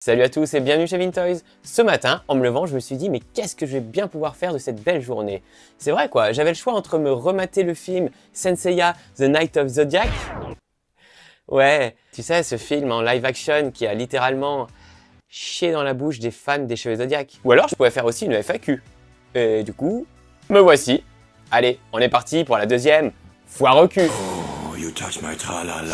Salut à tous et bienvenue chez Vintoys. Ce matin, en me levant, je me suis dit mais qu'est-ce que je vais bien pouvoir faire de cette belle journée? C'est vrai quoi, j'avais le choix entre me remater le film Senseiya The Night of Zodiac. Ouais, tu sais ce film en live action qui a littéralement chié dans la bouche des fans des Cheveux Zodiac. Ou alors je pourrais faire aussi une FAQ. Et du coup, me voici. Allez, on est parti pour la deuxième foire au cul. Oh, you touch my tra-la-la.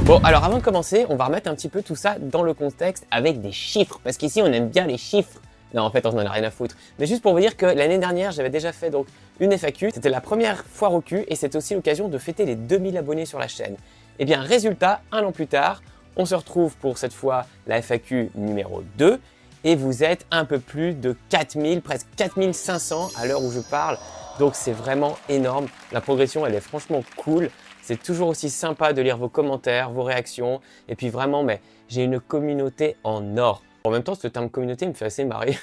Bon, alors avant de commencer, on va remettre un petit peu tout ça dans le contexte avec des chiffres, parce qu'ici on aime bien les chiffres. Non, en fait, on en a rien à foutre. Mais juste pour vous dire que l'année dernière, j'avais déjà fait donc une FAQ. C'était la première foire au cul et c'est aussi l'occasion de fêter les 2000 abonnés sur la chaîne. Et bien, résultat, un an plus tard, on se retrouve pour cette fois la FAQ numéro 2 et vous êtes un peu plus de 4000, presque 4500 à l'heure où je parle. Donc c'est vraiment énorme. La progression, elle est franchement cool. C'est toujours aussi sympa de lire vos commentaires, vos réactions. Et puis vraiment, mais j'ai une communauté en or. En même temps, ce terme communauté me fait assez marrer.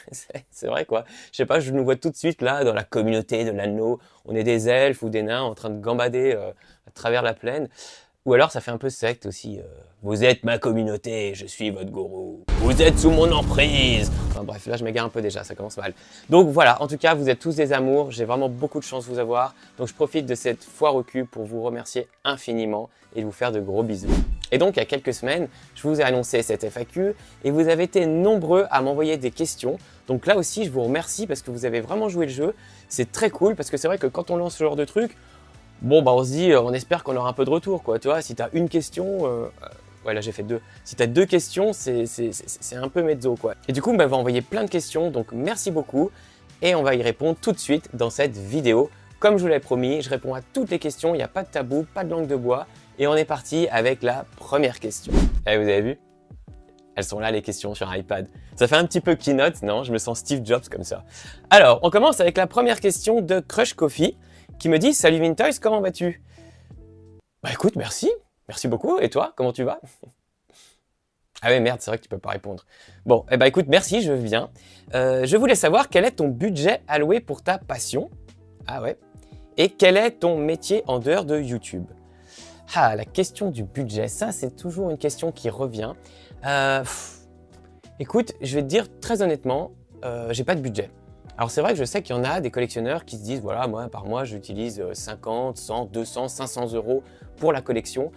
C'est vrai quoi. Je sais pas, je nous vois tout de suite là dans la communauté de l'anneau. On est des elfes ou des nains en train de gambader à travers la plaine. Ou alors ça fait un peu secte aussi. Vous êtes ma communauté, je suis votre gourou. Vous êtes sous mon emprise. Enfin bref, là je m'égare un peu déjà, ça commence mal. Donc voilà, en tout cas, vous êtes tous des amours. J'ai vraiment beaucoup de chance de vous avoir. Donc je profite de cette foire au cul pour vous remercier infiniment et de vous faire de gros bisous. Et donc il y a quelques semaines, je vous ai annoncé cette FAQ et vous avez été nombreux à m'envoyer des questions. Donc là aussi, je vous remercie parce que vous avez vraiment joué le jeu. C'est très cool parce que c'est vrai que quand on lance ce genre de truc, bon bah on se dit, on espère qu'on aura un peu de retour quoi, tu vois, si t'as une question, ouais là j'ai fait deux, si t'as deux questions c'est un peu mezzo quoi. Et du coup bah, on va envoyer plein de questions, donc merci beaucoup, et on va y répondre tout de suite dans cette vidéo. Comme je vous l'avais promis, je réponds à toutes les questions, il n'y a pas de tabou, pas de langue de bois, et on est parti avec la première question. Eh, vous avez vu? Elles sont là les questions sur un iPad. Ça fait un petit peu keynote, non? Je me sens Steve Jobs comme ça. Alors, on commence avec la première question de Crush Coffee, qui me dit « Salut Vintoys, comment vas-tu » Bah écoute, merci beaucoup. Et toi, comment tu vas? Ah ouais, merde, c'est vrai que tu peux pas répondre. Bon, eh bah écoute, merci, je viens. Je voulais savoir quel est ton budget alloué pour ta passion. Ah ouais. Et quel est ton métier en dehors de YouTube? Ah, la question du budget, ça c'est toujours une question qui revient. Écoute, je vais te dire très honnêtement, j'ai pas de budget. Alors c'est vrai que je sais qu'il y en a des collectionneurs qui se disent voilà, moi par mois j'utilise 50, 100, 200, 500 euros pour la collection.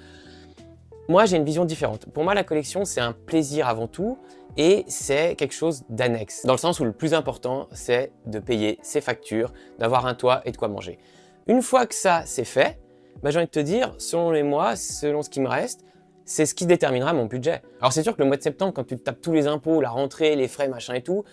Moi j'ai une vision différente. Pour moi la collection c'est un plaisir avant tout et c'est quelque chose d'annexe. Dans le sens où le plus important c'est de payer ses factures, d'avoir un toit et de quoi manger. Une fois que ça c'est fait, bah, j'ai envie de te dire, selon les mois, selon ce qui me reste, c'est ce qui déterminera mon budget. Alors c'est sûr que le mois de septembre, quand tu te tapes tous les impôts, la rentrée, les frais, machin et tout,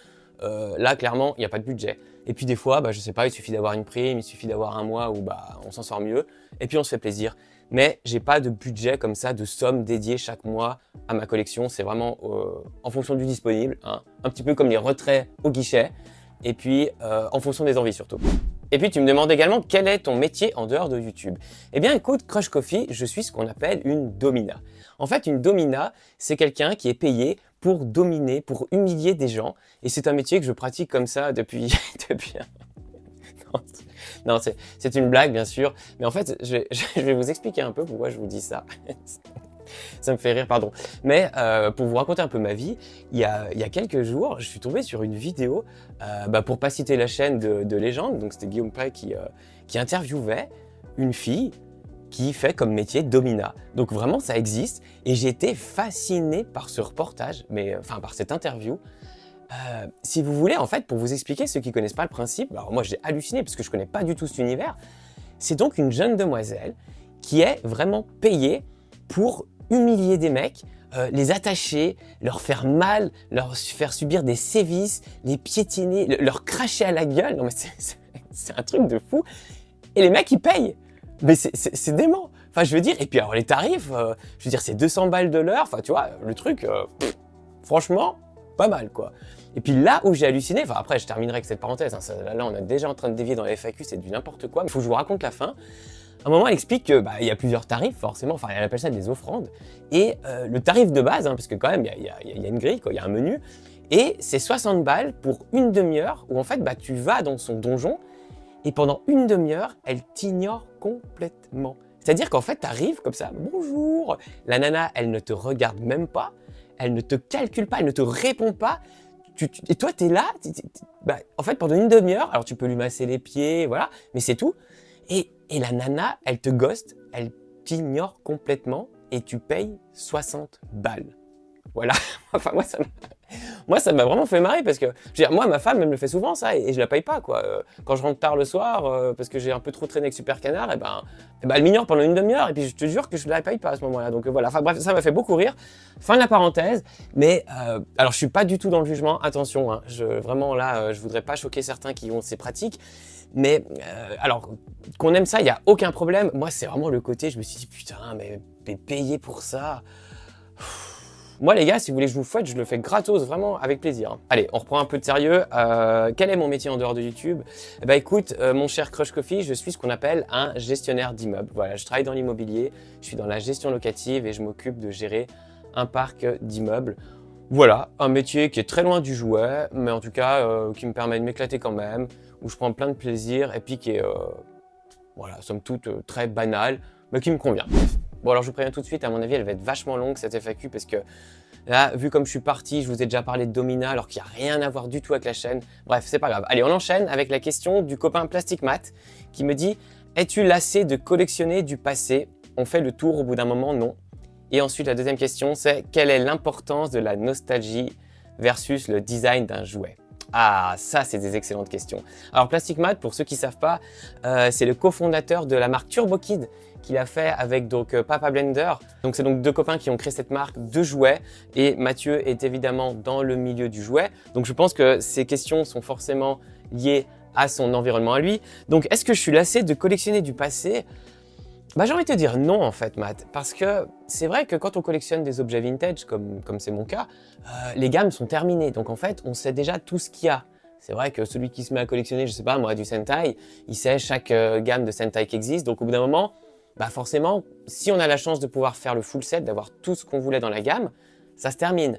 là, clairement, il n'y a pas de budget. Et puis des fois, bah, je sais pas, il suffit d'avoir une prime, il suffit d'avoir un mois où bah, on s'en sort mieux, et puis on se fait plaisir. Mais j'ai pas de budget comme ça, de somme dédiée chaque mois à ma collection. C'est vraiment en fonction du disponible, hein, un petit peu comme les retraits au guichet, et puis en fonction des envies surtout. Et puis tu me demandes également quel est ton métier en dehors de YouTube. Eh bien écoute, Crush Coffee, je suis ce qu'on appelle une domina. En fait, une domina, c'est quelqu'un qui est payé pour dominer, pour humilier des gens. Et c'est un métier que je pratique comme ça depuis... Non, c'est une blague bien sûr. Mais en fait, je vais vous expliquer un peu pourquoi je vous dis ça. Ça me fait rire, pardon. Mais pour vous raconter un peu ma vie, il y a quelques jours, je suis tombé sur une vidéo, pour pas citer la chaîne de légende, donc c'était Guillaume Play qui interviewait une fille qui fait comme métier domina. Donc vraiment, ça existe. Et j'ai été fasciné par ce reportage, enfin par cette interview. Si vous voulez, en fait, pour vous expliquer, ceux qui connaissent pas le principe, alors moi j'ai halluciné parce que je connais pas du tout cet univers. C'est donc une jeune demoiselle qui est vraiment payée pour humilier des mecs, les attacher, leur faire mal, leur faire subir des sévices, les piétiner, leur cracher à la gueule. Non mais c'est un truc de fou. Et les mecs, ils payent. Mais c'est dément. Enfin, je veux dire, et puis alors les tarifs, je veux dire, c'est 200 balles de l'heure. Enfin, tu vois, le truc, franchement, pas mal, quoi. Et puis là où j'ai halluciné, enfin après, je terminerai avec cette parenthèse, hein, là, on est déjà en train de dévier dans les FAQ, c'est du n'importe quoi. Il faut que je vous raconte la fin. À un moment, elle explique que il y a plusieurs tarifs, forcément, enfin, elle appelle ça des offrandes. Et le tarif de base, hein, parce que quand même, il y a une grille, quoi, il y a un menu. Et c'est 60 balles pour une demi-heure où en fait bah, tu vas dans son donjon et pendant une demi-heure, elle t'ignore complètement. C'est-à-dire qu'en fait, tu arrives comme ça, bonjour. La nana, elle ne te regarde même pas, elle ne te calcule pas, elle ne te répond pas. Et toi, tu es là, bah, en fait, pendant une demi-heure, alors tu peux lui masser les pieds, voilà, mais c'est tout. Et la nana, elle te ghost, elle t'ignore complètement et tu payes 60 balles. Voilà, enfin moi ça m'a vraiment fait marrer parce que, je veux dire, moi ma femme elle me le fait souvent ça et je la paye pas quoi. Quand je rentre tard le soir parce que j'ai un peu trop traîné avec Super Canard, et ben elle m'ignore pendant une demi-heure et puis je te jure que je la paye pas à ce moment-là. Donc voilà, enfin bref, ça m'a fait beaucoup rire. Fin de la parenthèse, mais alors je suis pas du tout dans le jugement, attention, hein, vraiment là je voudrais pas choquer certains qui ont ces pratiques. Mais alors, qu'on aime ça, il n'y a aucun problème. Moi, c'est vraiment le côté, je me suis dit, putain, mais payer pour ça. Moi, les gars, si vous voulez que je vous fouette, je le fais gratos, vraiment, avec plaisir. Allez, on reprend un peu de sérieux. Quel est mon métier en dehors de YouTube? Bah écoute, mon cher Crush Coffee, je suis ce qu'on appelle un gestionnaire d'immeuble. Voilà, je travaille dans l'immobilier, je suis dans la gestion locative et je m'occupe de gérer un parc d'immeubles. Voilà, un métier qui est très loin du jouet, mais en tout cas, qui me permet de m'éclater quand même, où je prends plein de plaisir et puis qui est, voilà, somme toute, très banal, mais qui me convient. Bon alors je vous préviens tout de suite, à mon avis elle va être vachement longue cette FAQ parce que là, vu comme je suis parti, je vous ai déjà parlé de Domina alors qu'il n'y a rien à voir du tout avec la chaîne. Bref, c'est pas grave. Allez, on enchaîne avec la question du copain Plastic Mat qui me dit « Es-tu lassé de collectionner du passé? On fait le tour au bout d'un moment, non ?» Et ensuite la deuxième question c'est « Quelle est l'importance de la nostalgie versus le design d'un jouet ?» Ah, ça, c'est des excellentes questions. Alors, Plastic Mat, pour ceux qui ne savent pas, c'est le cofondateur de la marque Turbo Kid qu'il a fait avec donc Papa Blender. Donc, c'est donc deux copains qui ont créé cette marque de jouets et Mathieu est évidemment dans le milieu du jouet. Donc, je pense que ces questions sont forcément liées à son environnement à lui. Donc, est-ce que je suis lassé de collectionner du passé? Bah, j'ai envie de te dire non en fait, Matt, parce que c'est vrai que quand on collectionne des objets vintage, comme c'est mon cas, les gammes sont terminées. Donc en fait, on sait déjà tout ce qu'il y a. C'est vrai que celui qui se met à collectionner, je sais pas moi, du Sentai, il sait chaque gamme de Sentai qui existe. Donc au bout d'un moment, bah forcément, si on a la chance de pouvoir faire le full set, d'avoir tout ce qu'on voulait dans la gamme, ça se termine.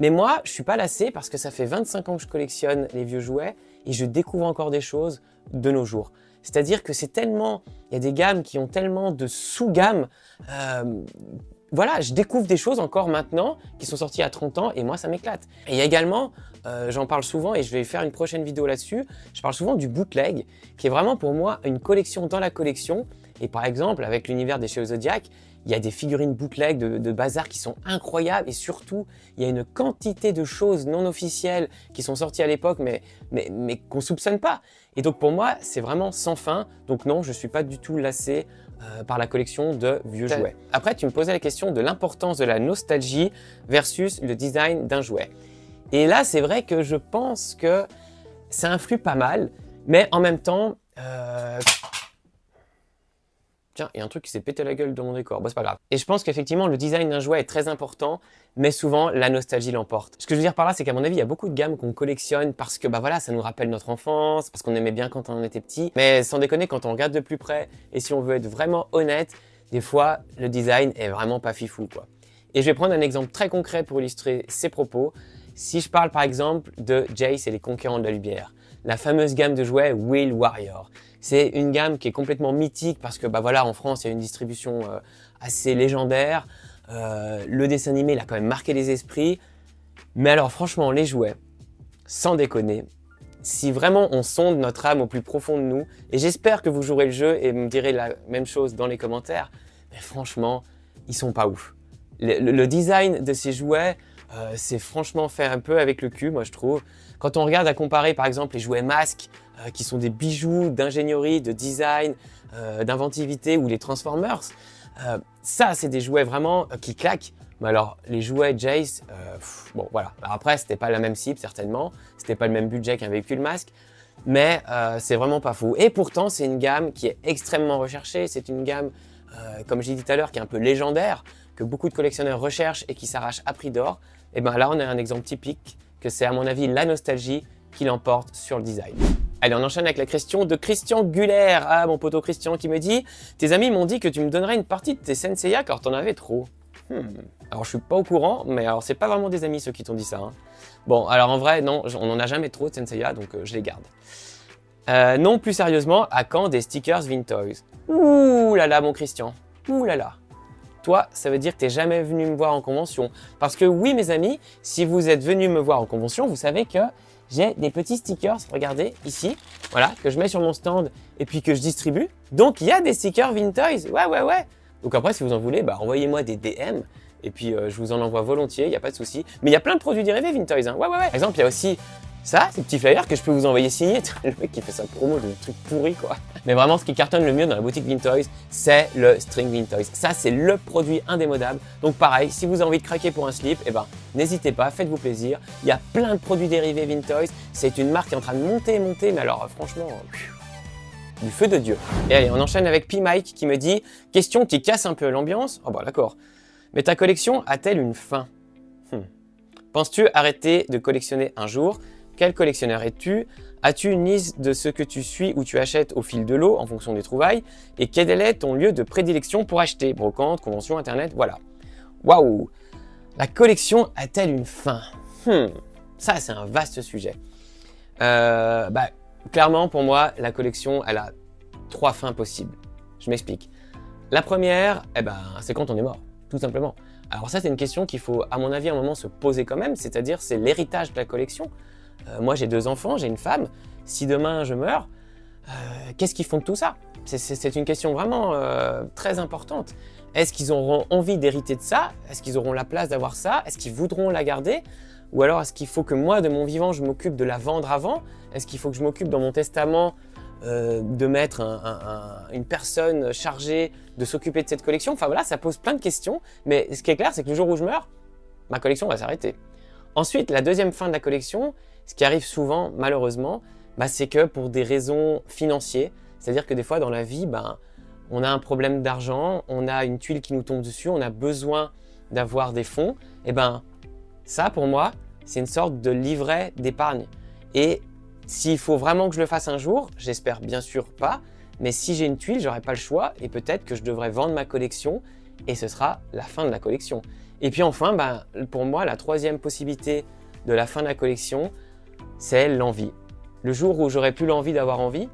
Mais moi, je suis pas lassé parce que ça fait 25 ans que je collectionne les vieux jouets et je découvre encore des choses de nos jours. C'est-à-dire que c'est tellement, il y a des gammes qui ont tellement de sous-gammes. Voilà, je découvre des choses encore maintenant qui sont sorties à 30 ans et moi ça m'éclate. Et il y a également, j'en parle souvent et je vais faire une prochaine vidéo là-dessus, je parle souvent du bootleg qui est vraiment pour moi une collection dans la collection. Et par exemple, avec l'univers des Cheveux Zodiac, il y a des figurines bootleg de bazar qui sont incroyables et surtout, il y a une quantité de choses non officielles qui sont sorties à l'époque mais qu'on ne soupçonne pas. Et donc pour moi, c'est vraiment sans fin. Donc non, je ne suis pas du tout lassé par la collection de vieux jouets. Après, tu me posais la question de l'importance de la nostalgie versus le design d'un jouet. Et là, c'est vrai que je pense que ça influe pas mal, mais en même temps... Tiens, il y a un truc qui s'est pété la gueule dans mon décor. Bon, c'est pas grave. Et je pense qu'effectivement, le design d'un jouet est très important, mais souvent, la nostalgie l'emporte. Ce que je veux dire par là, c'est qu'à mon avis, il y a beaucoup de gammes qu'on collectionne parce que, bah voilà, ça nous rappelle notre enfance, parce qu'on aimait bien quand on était petit. Mais sans déconner, quand on regarde de plus près, et si on veut être vraiment honnête, des fois, le design est vraiment pas fifou, quoi. Et je vais prendre un exemple très concret pour illustrer ces propos. Si je parle par exemple de Jace et les Conquérants de la Lumière, la fameuse gamme de jouets Will Warrior. C'est une gamme qui est complètement mythique parce que bah voilà, en France, il y a une distribution assez légendaire. Le dessin animé, il a quand même marqué les esprits. Mais alors franchement, les jouets, sans déconner, si vraiment on sonde notre âme au plus profond de nous, et j'espère que vous jouerez le jeu et me direz la même chose dans les commentaires, mais franchement, ils sont pas ouf. Le design de ces jouets, c'est franchement fait un peu avec le cul, moi je trouve. Quand on regarde à comparer par exemple les jouets masques, qui sont des bijoux d'ingénierie, de design, d'inventivité, ou les Transformers, ça c'est des jouets vraiment qui claquent. Mais alors les jouets Jace, bon voilà. Alors, après c'était pas la même cible certainement, c'était pas le même budget qu'un véhicule masque, mais c'est vraiment pas fou. Et pourtant c'est une gamme qui est extrêmement recherchée, c'est une gamme, comme j'ai dit tout à l'heure, qui est un peu légendaire, que beaucoup de collectionneurs recherchent et qui s'arrachent à prix d'or. Et bien là on a un exemple typique, que c'est à mon avis la nostalgie qui l'emporte sur le design. Allez, on enchaîne avec la question de Christian Guller. Ah, mon poteau Christian qui me dit « Tes amis m'ont dit que tu me donnerais une partie de tes Senseiya car t'en avais trop. » Alors je suis pas au courant, mais alors c'est pas vraiment des amis ceux qui t'ont dit ça. Hein. Bon, alors en vrai, non, on en a jamais trop de Senseiya, donc je les garde. Non, plus sérieusement, à quand des stickers Vintoys? Ouh là là, mon Christian. Ouh là là. Toi, ça veut dire que tu n'es jamais venu me voir en convention. Parce que oui, mes amis, si vous êtes venus me voir en convention, vous savez que j'ai des petits stickers, regardez, ici, voilà, que je mets sur mon stand et puis que je distribue. Donc, il y a des stickers Vintoys, ouais. Donc après, si vous en voulez, bah, envoyez-moi des DM et puis je vous en envoie volontiers, il n'y a pas de souci. Mais il y a plein de produits dérivés Vintoys, hein. Ouais. Par exemple, il y a aussi ça, ces petits flyers que je peux vous envoyer signer. Le mec qui fait sa promo de trucs pourris, quoi. Mais vraiment, ce qui cartonne le mieux dans la boutique Vintoys, c'est le string Vintoys. Ça, c'est le produit indémodable. Donc pareil, si vous avez envie de craquer pour un slip, eh ben, n'hésitez pas, faites-vous plaisir. Il y a plein de produits dérivés Vintoys. C'est une marque qui est en train de monter, mais alors franchement, du feu de Dieu. Et allez, on enchaîne avec P-Mike qui me dit « Question qui casse un peu l'ambiance. » Oh bah d'accord. Mais ta collection a-t-elle une fin? Penses-tu arrêter de collectionner un jour? Quel collectionneur es-tu? As-tu une liste de ce que tu suis ou tu achètes au fil de l'eau en fonction des trouvailles? Et quel est ton lieu de prédilection pour acheter? Brocante, convention, internet, voilà. Waouh! La collection a-t-elle une fin? Ça, c'est un vaste sujet. Clairement, pour moi, la collection, elle a 3 fins possibles. Je m'explique. La première, c'est quand on est mort, tout simplement. Alors ça, c'est une question qu'il faut, à mon avis, à un moment se poser quand même, c'est-à-dire c'est l'héritage de la collection. Moi, j'ai 2 enfants, j'ai une femme. Si demain je meurs, qu'est-ce qu'ils font de tout ça? C'est une question vraiment très importante. Est-ce qu'ils auront envie d'hériter de ça? Est-ce qu'ils auront la place d'avoir ça? Est-ce qu'ils voudront la garder? Ou alors est-ce qu'il faut que moi, de mon vivant, je m'occupe de la vendre avant? Est-ce qu'il faut que je m'occupe dans mon testament de mettre une personne chargée de s'occuper de cette collection? Enfin voilà, ça pose plein de questions. Mais ce qui est clair, c'est que le jour où je meurs, ma collection va s'arrêter. Ensuite, la deuxième fin de la collection, ce qui arrive souvent, malheureusement, c'est que pour des raisons financières, c'est-à-dire que des fois dans la vie, on a un problème d'argent, on a une tuile qui nous tombe dessus, on a besoin d'avoir des fonds, et ça pour moi, c'est une sorte de livret d'épargne. Et s'il faut vraiment que je le fasse un jour, j'espère bien sûr pas, mais si j'ai une tuile, j'aurai pas le choix et peut-être que je devrais vendre ma collection et ce sera la fin de la collection. Et puis enfin, pour moi, la troisième possibilité de la fin de la collection, c'est l'envie. Le jour où j'aurai plus l'envie d'avoir envie,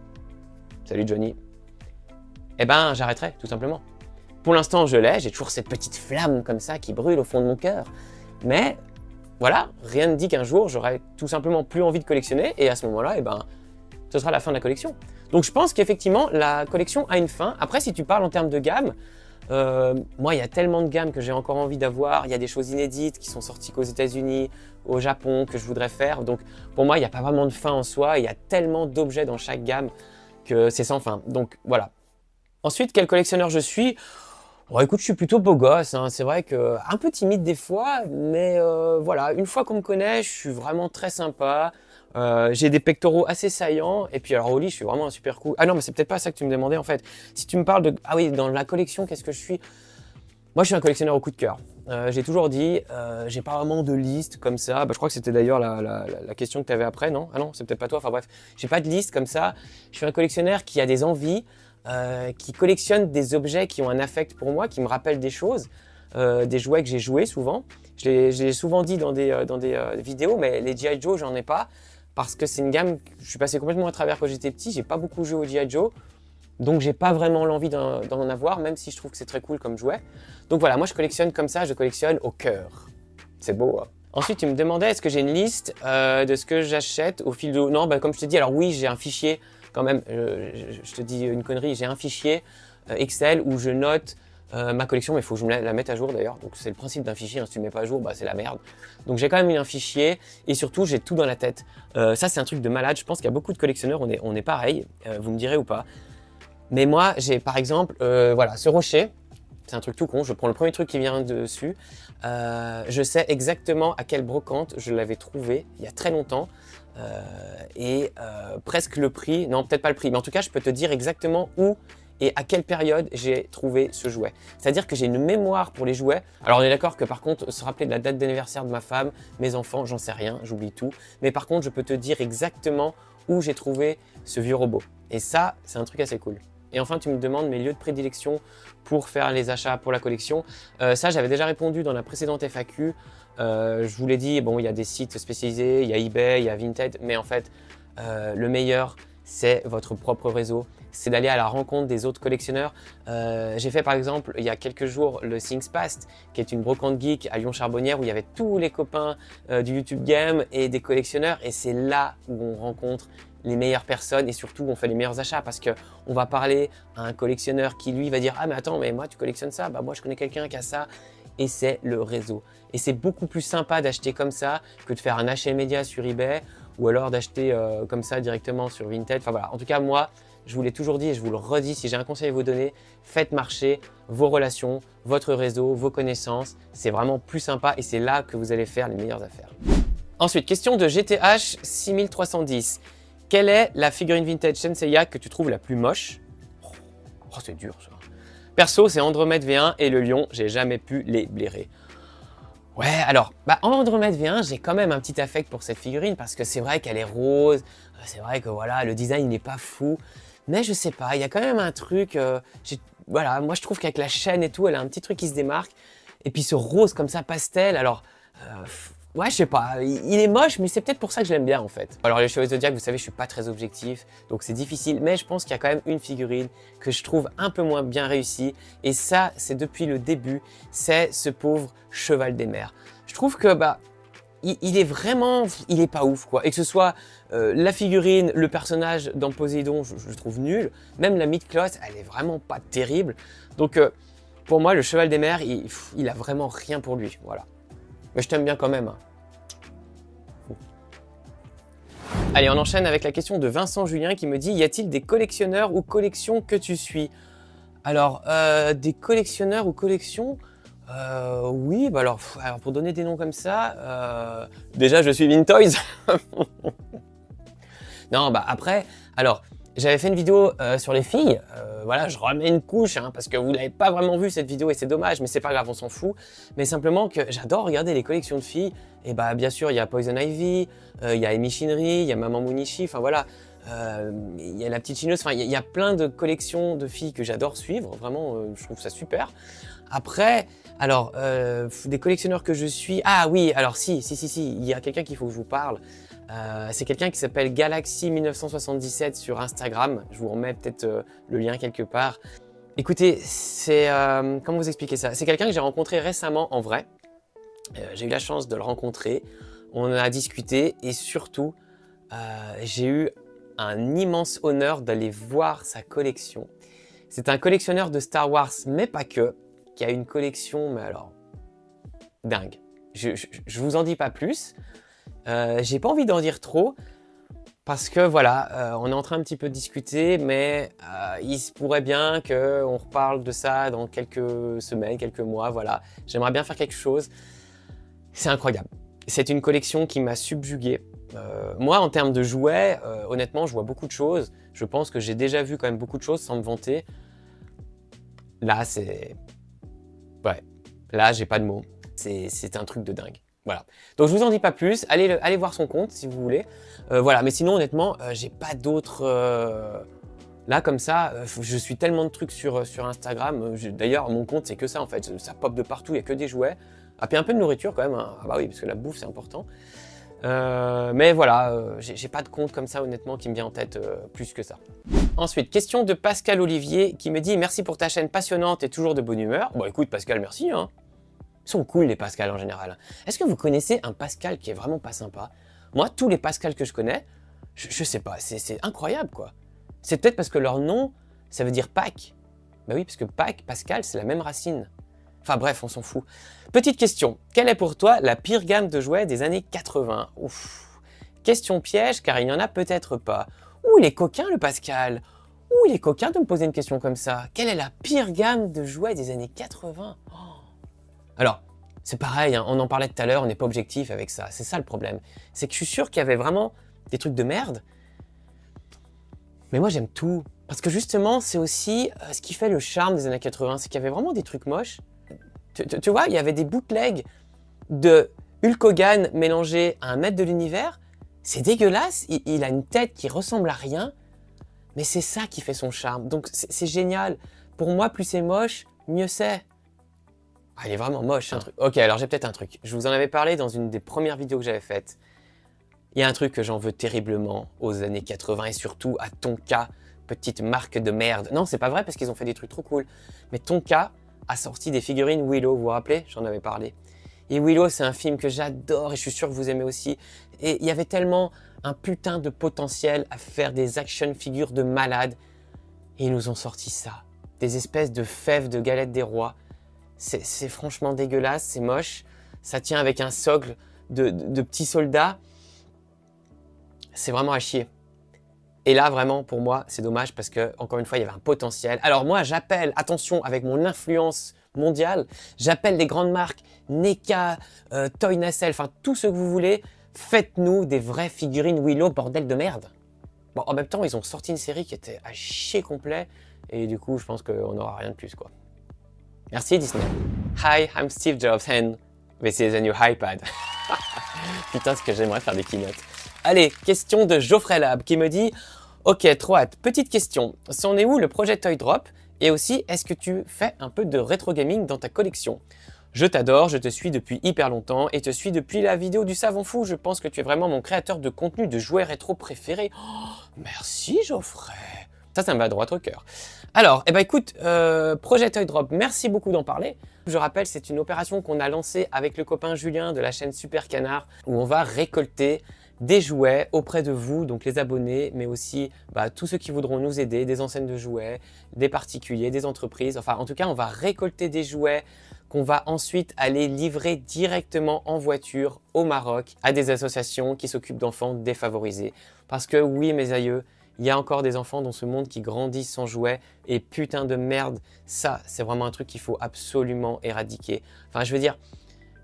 salut Johnny, j'arrêterai tout simplement. Pour l'instant, je l'ai, j'ai toujours cette petite flamme comme ça qui brûle au fond de mon cœur. Mais voilà, rien ne dit qu'un jour, j'aurai tout simplement plus envie de collectionner et à ce moment-là, ce sera la fin de la collection. Donc je pense qu'effectivement, la collection a une fin. Après, si tu parles en termes de gamme, moi, il y a tellement de gammes que j'ai encore envie d'avoir. Il y a des choses inédites qui sont sorties qu'aux États-Unis, au Japon, que je voudrais faire. Donc, pour moi, il n'y a pas vraiment de fin en soi. Il y a tellement d'objets dans chaque gamme que c'est sans fin. Donc, voilà. Ensuite, quel collectionneur je suis? Bon, écoute, je suis plutôt beau gosse. Hein. C'est vrai que un peu timide des fois, mais voilà. Une fois qu'on me connaît, je suis vraiment très sympa. J'ai des pectoraux assez saillants et puis alors au lit je suis vraiment un super cool. Ah non mais c'est peut-être pas ça que tu me demandais en fait. Si tu me parles de... Ah oui, dans la collection, qu'est-ce que je suis? Moi je suis un collectionneur au coup de cœur. J'ai toujours dit, j'ai pas vraiment de liste comme ça. Je crois que c'était d'ailleurs la question que tu avais après, non? Ah non, c'est peut-être pas toi, enfin bref. J'ai pas de liste comme ça. Je suis un collectionneur qui a des envies, qui collectionne des objets qui ont un affect pour moi, qui me rappellent des choses, des jouets que j'ai joués souvent. Je l'ai souvent dit dans des vidéos, mais les G.I. Joe, j'en ai pas. Parce que c'est une gamme, je suis passé complètement à travers quand j'étais petit, j'ai pas beaucoup joué au G.I. Joe, donc j'ai pas vraiment l'envie d'en en avoir, même si je trouve que c'est très cool comme jouet. Donc voilà, moi je collectionne comme ça, je collectionne au cœur. C'est beau, hein. Ensuite, tu me demandais, est-ce que j'ai une liste de ce que j'achète au fil de l'eau? Non, comme je te dis, alors oui, j'ai un fichier, quand même, je te dis une connerie, j'ai un fichier Excel où je note ma collection, mais il faut que je me la mette à jour d'ailleurs. Donc c'est le principe d'un fichier, hein, si tu ne le mets pas à jour, c'est la merde. Donc j'ai quand même un fichier et surtout j'ai tout dans la tête. Ça c'est un truc de malade, je pense qu'il y a beaucoup de collectionneurs, on est pareil, vous me direz ou pas. Mais moi j'ai par exemple, voilà, ce rocher, c'est un truc tout con, je prends le premier truc qui vient dessus. Je sais exactement à quelle brocante je l'avais trouvé il y a très longtemps. Presque le prix, non peut-être pas le prix, mais en tout cas je peux te dire exactement où et à quelle période j'ai trouvé ce jouet. C'est-à-dire que j'ai une mémoire pour les jouets. Alors on est d'accord que par contre, se rappeler de la date d'anniversaire de ma femme, mes enfants, j'en sais rien, j'oublie tout. Mais par contre, je peux te dire exactement où j'ai trouvé ce vieux robot. Et ça, c'est un truc assez cool. Et enfin, tu me demandes mes lieux de prédilection pour faire les achats pour la collection. Ça, j'avais déjà répondu dans la précédente FAQ. Je vous l'ai dit, bon, il y a des sites spécialisés, il y a eBay, il y a Vinted, mais en fait, le meilleur, c'est votre propre réseau. C'est d'aller à la rencontre des autres collectionneurs. J'ai fait par exemple il y a quelques jours le Things Past, qui est une brocante geek à Lyon-Charbonnière où il y avait tous les copains du YouTube Game et des collectionneurs, et c'est là où on rencontre les meilleures personnes et surtout on fait les meilleurs achats, parce qu'on va parler à un collectionneur qui lui va dire « Ah mais attends, mais moi tu collectionnes ça, bah moi je connais quelqu'un qui a ça ». Et c'est le réseau. Et c'est beaucoup plus sympa d'acheter comme ça que de faire un achat immédiat sur eBay ou alors d'acheter comme ça directement sur Vinted. Enfin voilà, en tout cas moi, je vous l'ai toujours dit et je vous le redis, si j'ai un conseil à vous donner, faites marcher vos relations, votre réseau, vos connaissances. C'est vraiment plus sympa et c'est là que vous allez faire les meilleures affaires. Ensuite, question de GTH 6310. Quelle est la figurine vintage Senseiya que tu trouves la plus moche? Oh, c'est dur ça. Perso, c'est Andromède V1 et le lion, j'ai jamais pu les blairer. Ouais, alors, Andromède V1, j'ai quand même un petit affect pour cette figurine parce que c'est vrai qu'elle est rose, c'est vrai que voilà, le design n'est pas fou, mais je sais pas, il y a quand même un truc, voilà, moi je trouve qu'avec la chaîne et tout, elle a un petit truc qui se démarque, et puis ce rose comme ça, pastel, alors, ouais, je sais pas, il est moche, mais c'est peut-être pour ça que je l'aime bien en fait. Alors les Chevaliers Zodiac, vous savez, je suis pas très objectif, donc c'est difficile, mais je pense qu'il y a quand même une figurine que je trouve un peu moins bien réussie, et ça, c'est depuis le début, c'est ce pauvre Cheval des Mers. Je trouve que, il est vraiment, il est pas ouf quoi, et que ce soit la figurine, le personnage dans Poséidon, je le trouve nul, même la Mid-Cloth, elle est vraiment pas terrible, donc pour moi, le Cheval des Mers, il a vraiment rien pour lui, voilà. Mais je t'aime bien quand même. Allez, on enchaîne avec la question de Vincent Julien qui me dit « Y a-t-il des collectionneurs ou collections que tu suis ?» Alors, des collectionneurs ou collections oui, alors pour donner des noms comme ça, déjà je suis Vintoys. Non, après, alors, j'avais fait une vidéo sur les filles, voilà, je remets une couche, hein, parce que vous n'avez pas vraiment vu cette vidéo et c'est dommage, mais c'est pas grave, on s'en fout. Mais simplement que j'adore regarder les collections de filles, et bien sûr, il y a Poison Ivy, il y a Amy Shinry, il y a Maman Munichi, enfin voilà, il y a la petite chineuse, enfin il y a plein de collections de filles que j'adore suivre, vraiment, je trouve ça super. Après, alors, des collectionneurs que je suis, ah oui, alors si, il y a quelqu'un qu'il faut que je vous parle. C'est quelqu'un qui s'appelle Galaxy1977 sur Instagram. Je vous remets peut-être le lien quelque part. Écoutez, c'est... comment vous expliquer ça? C'est quelqu'un que j'ai rencontré récemment en vrai. J'ai eu la chance de le rencontrer. On a discuté et surtout, j'ai eu un immense honneur d'aller voir sa collection. C'est un collectionneur de Star Wars, mais pas que, qui a une collection, mais alors, dingue. Je vous en dis pas plus. J'ai pas envie d'en dire trop parce que voilà, on est en train un petit peu de discuter, mais il se pourrait bien qu'on reparle de ça dans quelques semaines, quelques mois, voilà. J'aimerais bien faire quelque chose. C'est incroyable. C'est une collection qui m'a subjugué. Moi, en termes de jouets, honnêtement, je vois beaucoup de choses. Je pense que j'ai déjà vu quand même beaucoup de choses sans me vanter. Là, c'est... Ouais, là, j'ai pas de mots. C'est un truc de dingue. Voilà. Donc je vous en dis pas plus, allez voir son compte si vous voulez. Voilà, mais sinon honnêtement, j'ai pas d'autres... Là comme ça, je suis tellement de trucs sur Instagram. D'ailleurs mon compte c'est que ça en fait, ça pop de partout, il y a que des jouets. Ah, puis un peu de nourriture quand même, hein. Ah bah oui, parce que la bouffe c'est important. Mais voilà, j'ai pas de compte comme ça honnêtement qui me vient en tête plus que ça. Ensuite, question de Pascal Olivier qui me dit « Merci pour ta chaîne passionnante et toujours de bonne humeur ». Bon écoute Pascal, merci hein. Ils sont cool les Pascal en général. Est-ce que vous connaissez un Pascal qui est vraiment pas sympa? Moi, tous les Pascal que je connais, je sais pas, c'est incroyable quoi. C'est peut-être parce que leur nom, ça veut dire Pâques. Bah oui, parce que Pâques, Pascal, c'est la même racine. Enfin bref, on s'en fout. Petite question, quelle est pour toi la pire gamme de jouets des années 80? Ouf. Question piège, car il n'y en a peut-être pas. Ouh, il est coquin le Pascal. Ouh, il est coquin de me poser une question comme ça. Quelle est la pire gamme de jouets des années 80? Oh. Alors, c'est pareil, hein, on en parlait tout à l'heure, on n'est pas objectif avec ça. C'est ça le problème. C'est que je suis sûr qu'il y avait vraiment des trucs de merde. Mais moi, j'aime tout. Parce que justement, c'est aussi ce qui fait le charme des années 80. C'est qu'il y avait vraiment des trucs moches. Tu vois, il y avait des bootlegs de Hulk Hogan mélangé à un maître de l'univers. C'est dégueulasse. Il a une tête qui ressemble à rien. Mais c'est ça qui fait son charme. Donc c'est génial. Pour moi, plus c'est moche, mieux c'est. Ah, il est vraiment moche, un truc. Ok, alors j'ai peut-être un truc. Je vous en avais parlé dans une des premières vidéos que j'avais faites. Il y a un truc que j'en veux terriblement aux années 80 et surtout à Tonka, petite marque de merde. Non, c'est pas vrai parce qu'ils ont fait des trucs trop cool. Mais Tonka a sorti des figurines Willow, vous vous rappelez? J'en avais parlé. Et Willow, c'est un film que j'adore et je suis sûr que vous aimez aussi. Et il y avait tellement un putain de potentiel à faire des action figures de malades. Et ils nous ont sorti ça. Des espèces de fèves de galettes des rois. C'est franchement dégueulasse, c'est moche. Ça tient avec un socle de petits soldats. C'est vraiment à chier. Et là, vraiment, pour moi, c'est dommage parce que, encore une fois, il y avait un potentiel. Alors moi, j'appelle, attention, avec mon influence mondiale, j'appelle les grandes marques, NECA, Toy Nacelle, enfin, tout ce que vous voulez, faites-nous des vraies figurines Willow, bordel de merde. Bon, en même temps, ils ont sorti une série qui était à chier complet, et du coup, je pense qu'on n'aura rien de plus, quoi. Merci Disney. Hi, I'm Steve Jobs and this is a new iPad. Putain, ce que j'aimerais faire des keynotes. Allez, question de Geoffrey Lab qui me dit « Ok, trop hâte. Petite question. C'en est où le projet Toy Drop? Et aussi, est-ce que tu fais un peu de rétro gaming dans ta collection? Je t'adore, je te suis depuis hyper longtemps et te suis depuis la vidéo du savon fou. Je pense que tu es vraiment mon créateur de contenu de jouets rétro préféré. Oh, merci Geoffrey. Ça me va droit au cœur. Alors, eh ben écoute, projet Toy Drop, merci beaucoup d'en parler. Je rappelle, c'est une opération qu'on a lancée avec le copain Julien de la chaîne Super Canard où on va récolter des jouets auprès de vous, donc les abonnés, mais aussi tous ceux qui voudront nous aider, des enseignes de jouets, des particuliers, des entreprises. Enfin, en tout cas, on va récolter des jouets qu'on va ensuite aller livrer directement en voiture au Maroc à des associations qui s'occupent d'enfants défavorisés. Parce que oui, mes aïeux, il y a encore des enfants dans ce monde qui grandissent sans jouets et putain de merde, ça, c'est vraiment un truc qu'il faut absolument éradiquer. Enfin, je veux dire,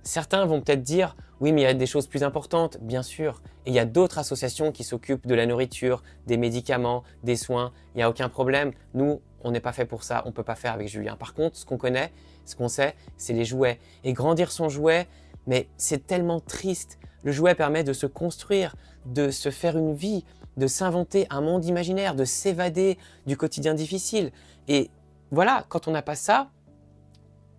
certains vont peut-être dire « Oui, mais il y a des choses plus importantes, bien sûr. » Et il y a d'autres associations qui s'occupent de la nourriture, des médicaments, des soins. Il n'y a aucun problème. Nous, on n'est pas fait pour ça. On ne peut pas faire avec Julien. Par contre, ce qu'on connaît, ce qu'on sait, c'est les jouets. Et grandir sans jouet, mais c'est tellement triste. Le jouet permet de se construire, de se faire une vie, de s'inventer un monde imaginaire, de s'évader du quotidien difficile. Et voilà, quand on n'a pas ça,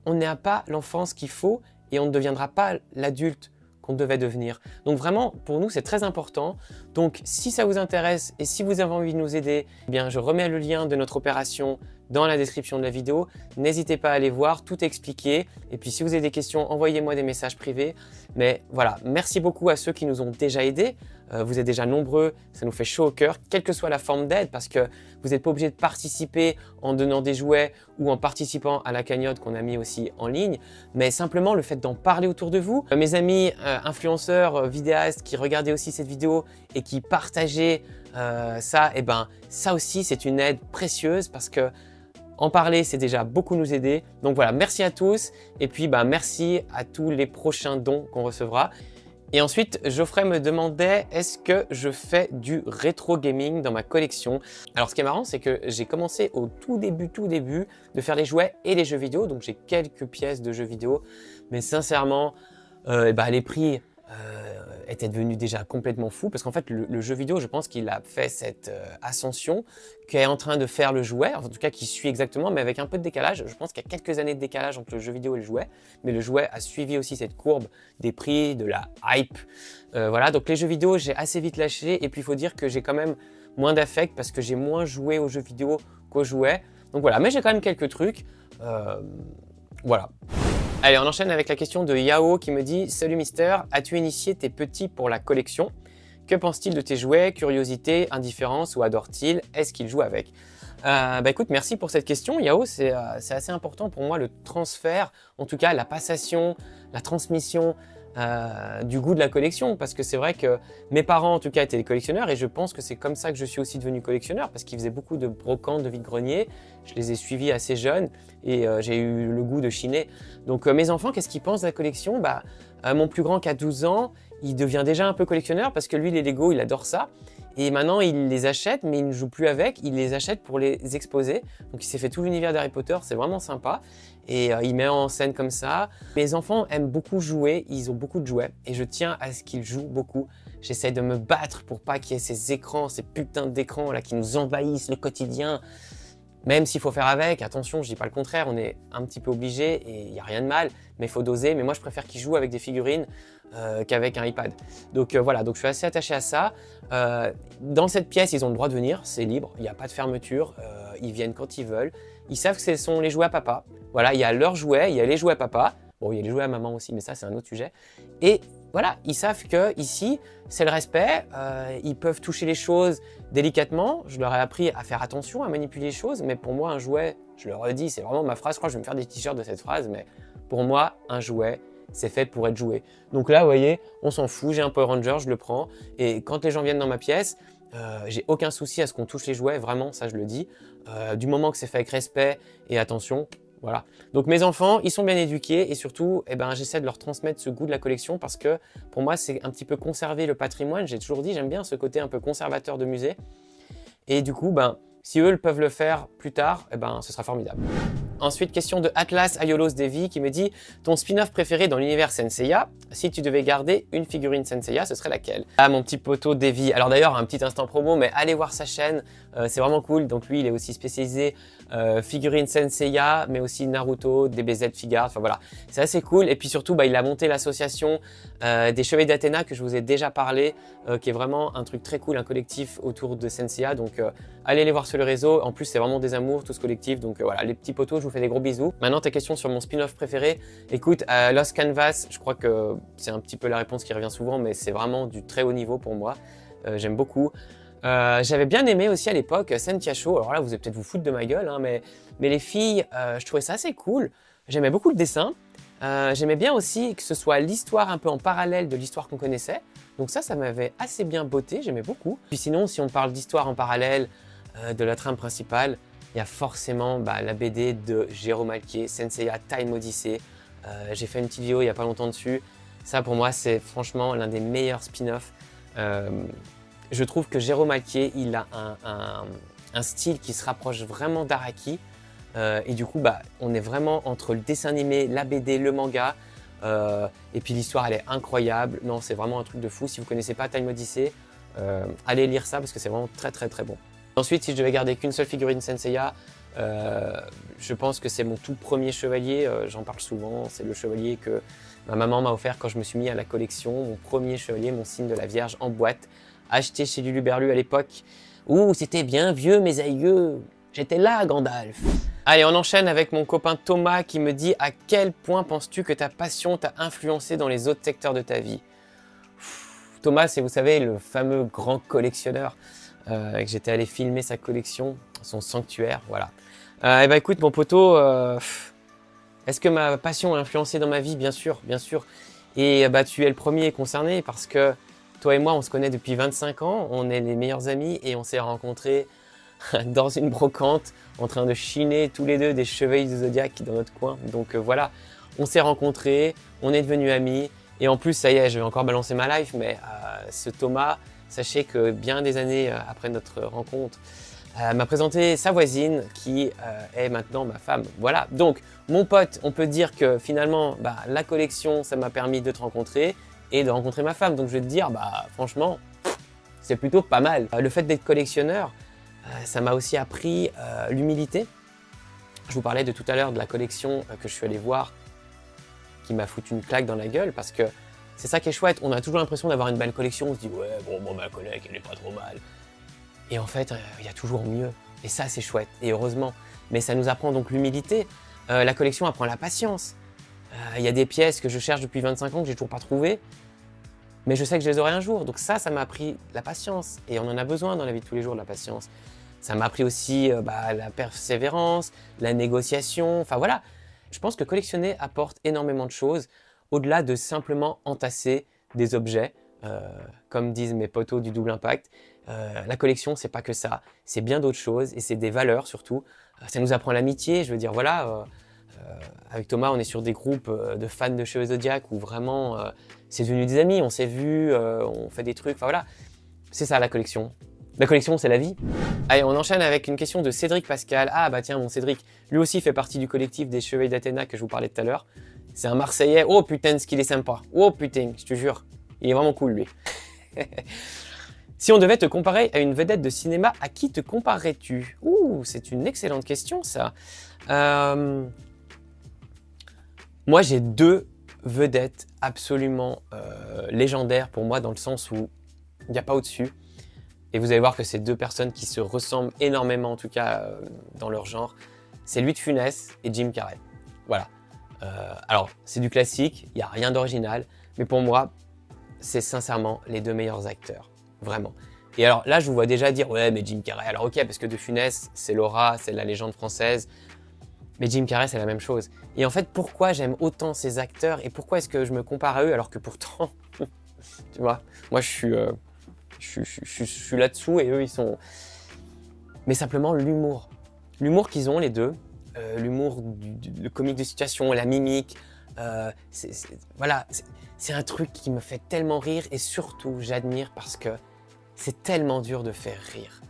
on n'a pas l'enfance qu'il faut et on ne deviendra pas l'adulte qu'on devait devenir. Donc vraiment, pour nous, c'est très important. Donc si ça vous intéresse et si vous avez envie de nous aider, eh bien, je remets le lien de notre opération dans la description de la vidéo. N'hésitez pas à aller voir, tout est expliqué. Et puis si vous avez des questions, envoyez-moi des messages privés. Mais voilà, merci beaucoup à ceux qui nous ont déjà aidés. Vous êtes déjà nombreux, ça nous fait chaud au cœur, quelle que soit la forme d'aide, parce que vous n'êtes pas obligé de participer en donnant des jouets ou en participant à la cagnotte qu'on a mis aussi en ligne, mais simplement le fait d'en parler autour de vous. Mes amis influenceurs, vidéastes qui regardaient aussi cette vidéo et qui partageaient ça, et ben ça aussi c'est une aide précieuse parce que en parler, c'est déjà beaucoup nous aider. Donc voilà, merci à tous et puis merci à tous les prochains dons qu'on recevra. Et ensuite, Geoffrey me demandait est-ce que je fais du rétro gaming dans ma collection. Alors ce qui est marrant, c'est que j'ai commencé au tout début de faire les jouets et les jeux vidéo. Donc j'ai quelques pièces de jeux vidéo, mais sincèrement, les prix était devenu déjà complètement fou parce qu'en fait le jeu vidéo, je pense qu'il a fait cette ascension qui est en train de faire le jouet, en tout cas qui suit exactement, mais avec un peu de décalage. Je pense qu'il y a quelques années de décalage entre le jeu vidéo et le jouet, mais le jouet a suivi aussi cette courbe des prix, de la hype. Voilà, donc les jeux vidéo, j'ai assez vite lâché et puis il faut dire que j'ai quand même moins d'affect parce que j'ai moins joué aux jeux vidéo qu'aux jouets. Donc voilà, mais j'ai quand même quelques trucs. Voilà. Allez, on enchaîne avec la question de Yao qui me dit « Salut Mister, as-tu initié tes petits pour la collection? Que pense-t-il de tes jouets? Curiosité, indifférence ou adore-t-il? Est-ce qu'il joue avec ?» Écoute, merci pour cette question Yao, c'est assez important pour moi le transfert, en tout cas la passation, la transmission du goût de la collection parce que c'est vrai que mes parents en tout cas étaient des collectionneurs et je pense que c'est comme ça que je suis aussi devenu collectionneur parce qu'ils faisaient beaucoup de brocantes, de vide-grenier. Je les ai suivis assez jeunes et j'ai eu le goût de chiner. Donc mes enfants, qu'est-ce qu'ils pensent de la collection? Mon plus grand qui a 12 ans, il devient déjà un peu collectionneur parce que lui, les Lego, il adore ça. Et maintenant, il les achète, mais il ne joue plus avec. Il les achète pour les exposer. Donc, il s'est fait tout l'univers d'Harry Potter. C'est vraiment sympa. Et il met en scène comme ça. Mes enfants aiment beaucoup jouer. Ils ont beaucoup de jouets. Et je tiens à ce qu'ils jouent beaucoup. J'essaie de me battre pour pas qu'il y ait ces écrans, ces putains d'écrans là qui nous envahissent le quotidien. Même s'il faut faire avec, attention, je dis pas le contraire, on est un petit peu obligé et il n'y a rien de mal, mais il faut doser. Mais moi, je préfère qu'ils jouent avec des figurines qu'avec un iPad. Donc voilà, donc je suis assez attaché à ça. Dans cette pièce, ils ont le droit de venir, c'est libre, il n'y a pas de fermeture, ils viennent quand ils veulent. Ils savent que ce sont les jouets à papa. Voilà, il y a leurs jouets, il y a les jouets à papa. Bon, il y a les jouets à maman aussi, mais ça, c'est un autre sujet. Et voilà, ils savent que ici, c'est le respect. Ils peuvent toucher les choses délicatement. Je leur ai appris à faire attention, à manipuler les choses. Mais pour moi, un jouet, je le redis, c'est vraiment ma phrase. Je crois que je vais me faire des t-shirts de cette phrase. Mais pour moi, un jouet, c'est fait pour être joué. Donc là, vous voyez, on s'en fout. J'ai un Power Ranger, je le prends. Et quand les gens viennent dans ma pièce, j'ai aucun souci à ce qu'on touche les jouets. Vraiment, ça, je le dis. Du moment que c'est fait avec respect et attention. Voilà. Donc mes enfants, ils sont bien éduqués et surtout, eh ben, j'essaie de leur transmettre ce goût de la collection parce que pour moi, c'est un petit peu conserver le patrimoine. J'ai toujours dit, j'aime bien ce côté un peu conservateur de musée. Et du coup, ben, si eux peuvent le faire plus tard, eh ben, ce sera formidable. Ensuite, question de Atlas Ayolos Devi qui me dit « Ton spin-off préféré dans l'univers Senseiya, si tu devais garder une figurine Senseiya, ce serait laquelle ?» Ah, mon petit poteau Devi. Alors d'ailleurs, un petit instant promo, mais allez voir sa chaîne, c'est vraiment cool. Donc lui, il est aussi spécialisé figurine Senseiya, mais aussi Naruto, DBZ Figart, enfin voilà. C'est assez cool. Et puis surtout, bah, il a monté l'association des Chevaliers d'Athéna que je vous ai déjà parlé, qui est vraiment un truc très cool, un collectif autour de Senseiya. Donc allez les voir sur le réseau. En plus, c'est vraiment des amours, tout ce collectif. Donc voilà, les petits potos, je vous fais des gros bisous. Maintenant, ta question sur mon spin-off préféré. Écoute, Lost Canvas, je crois que c'est un petit peu la réponse qui revient souvent, mais c'est vraiment du très haut niveau pour moi. J'aime beaucoup. J'avais bien aimé aussi à l'époque Sentia Show. Alors là, vous allez peut-être vous foutre de ma gueule, hein, mais les filles, je trouvais ça assez cool. J'aimais beaucoup le dessin. J'aimais bien aussi que ce soit l'histoire un peu en parallèle de l'histoire qu'on connaissait. Donc ça m'avait assez bien botté, j'aimais beaucoup. Puis sinon, si on parle d'histoire en parallèle de la trame principale, il y a forcément la BD de Jérôme Alquier, Senseiya Time Odyssey. J'ai fait une petite vidéo il n'y a pas longtemps dessus. Ça, pour moi, c'est franchement l'un des meilleurs spin-offs. Je trouve que Jérôme Alquier, il a un style qui se rapproche vraiment d'Araki. Et du coup, on est vraiment entre le dessin animé, la BD, le manga. Et puis l'histoire, elle est incroyable. Non, c'est vraiment un truc de fou. Si vous ne connaissez pas Time Odyssey, allez lire ça parce que c'est vraiment très très très bon. Ensuite, si je devais garder qu'une seule figurine Senseiya, je pense que c'est mon tout premier chevalier. J'en parle souvent. C'est le chevalier que ma maman m'a offert quand je me suis mis à la collection. Mon premier chevalier, mon signe de la Vierge en boîte, acheté chez Lulu Berlu à l'époque. Ouh, c'était bien vieux, mes aïeux. J'étais là, Gandalf. Allez, on enchaîne avec mon copain Thomas qui me dit « À quel point penses-tu que ta passion t'a influencé dans les autres secteurs de ta vie ?» Thomas, c'est, vous savez, le fameux grand collectionneur que j'étais allé filmer sa collection, son sanctuaire, voilà. Et bah écoute, mon poteau, est-ce que ma passion a influencé dans ma vie? Bien sûr, bien sûr. Et tu es le premier concerné parce que toi et moi, on se connaît depuis 25 ans, on est les meilleurs amis et on s'est rencontrés dans une brocante, en train de chiner tous les deux des chevaliers du Zodiac dans notre coin. Donc voilà, on s'est rencontrés, on est devenus amis. Et en plus, ça y est, je vais encore balancer ma life, mais ce Thomas, sachez que bien des années après notre rencontre, m'a présenté sa voisine qui est maintenant ma femme. Voilà, donc mon pote, on peut dire que finalement, la collection, ça m'a permis de te rencontrer et de rencontrer ma femme. Donc je vais te dire, franchement, c'est plutôt pas mal. Le fait d'être collectionneur, ça m'a aussi appris l'humilité. Je vous parlais de tout à l'heure de la collection que je suis allé voir qui m'a foutu une claque dans la gueule parce que c'est ça qui est chouette. On a toujours l'impression d'avoir une belle collection. On se dit ouais, bon ma collecte, elle est pas trop mal. Et en fait, il y a toujours mieux. Et ça, c'est chouette. Et heureusement. Mais ça nous apprend donc l'humilité. La collection apprend la patience. Il y a des pièces que je cherche depuis 25 ans que j'ai toujours pas trouvées. Mais je sais que je les aurai un jour. Donc ça m'a appris la patience. Et on en a besoin dans la vie de tous les jours, de la patience. Ça m'a appris aussi la persévérance, la négociation. Enfin voilà. Je pense que collectionner apporte énormément de choses, au-delà de simplement entasser des objets, comme disent mes potos du double impact. La collection, c'est pas que ça, c'est bien d'autres choses, et c'est des valeurs surtout. Ça nous apprend l'amitié, je veux dire, voilà, Avec Thomas, on est sur des groupes de fans de Cheveux Zodiac où vraiment c'est devenu des amis, on s'est vus, on fait des trucs, enfin voilà. C'est ça la collection. La collection, c'est la vie. Allez, on enchaîne avec une question de Cédric Pascal. Ah bah tiens, mon Cédric, lui aussi fait partie du collectif des Chevaliers d'Athéna que je vous parlais tout à l'heure. C'est un Marseillais. Oh putain, ce qu'il est sympa. Oh putain, je te jure. Il est vraiment cool, lui. Si on devait te comparer à une vedette de cinéma, à qui te comparerais-tu? Ouh, c'est une excellente question, ça. Moi, j'ai deux vedettes absolument légendaires pour moi, dans le sens où il n'y a pas au-dessus. Et vous allez voir que c'est deux personnes qui se ressemblent énormément, en tout cas dans leur genre. C'est Louis de Funès et Jim Carrey. Voilà. Alors, c'est du classique, il n'y a rien d'original. Mais pour moi, c'est sincèrement les deux meilleurs acteurs. Vraiment. Et alors là, je vous vois déjà dire, ouais, mais Jim Carrey. Alors ok, parce que De Funès, c'est l'aura, c'est la légende française. Mais Jim Carrey, c'est la même chose. Et en fait, pourquoi j'aime autant ces acteurs et pourquoi est-ce que je me compare à eux alors que pourtant, tu vois, moi je suis là-dessous et eux, ils sont... Mais simplement l'humour. L'humour qu'ils ont, les deux. L'humour, le comique de situation, la mimique. Voilà, c'est un truc qui me fait tellement rire et surtout, j'admire parce que c'est tellement dur de faire rire.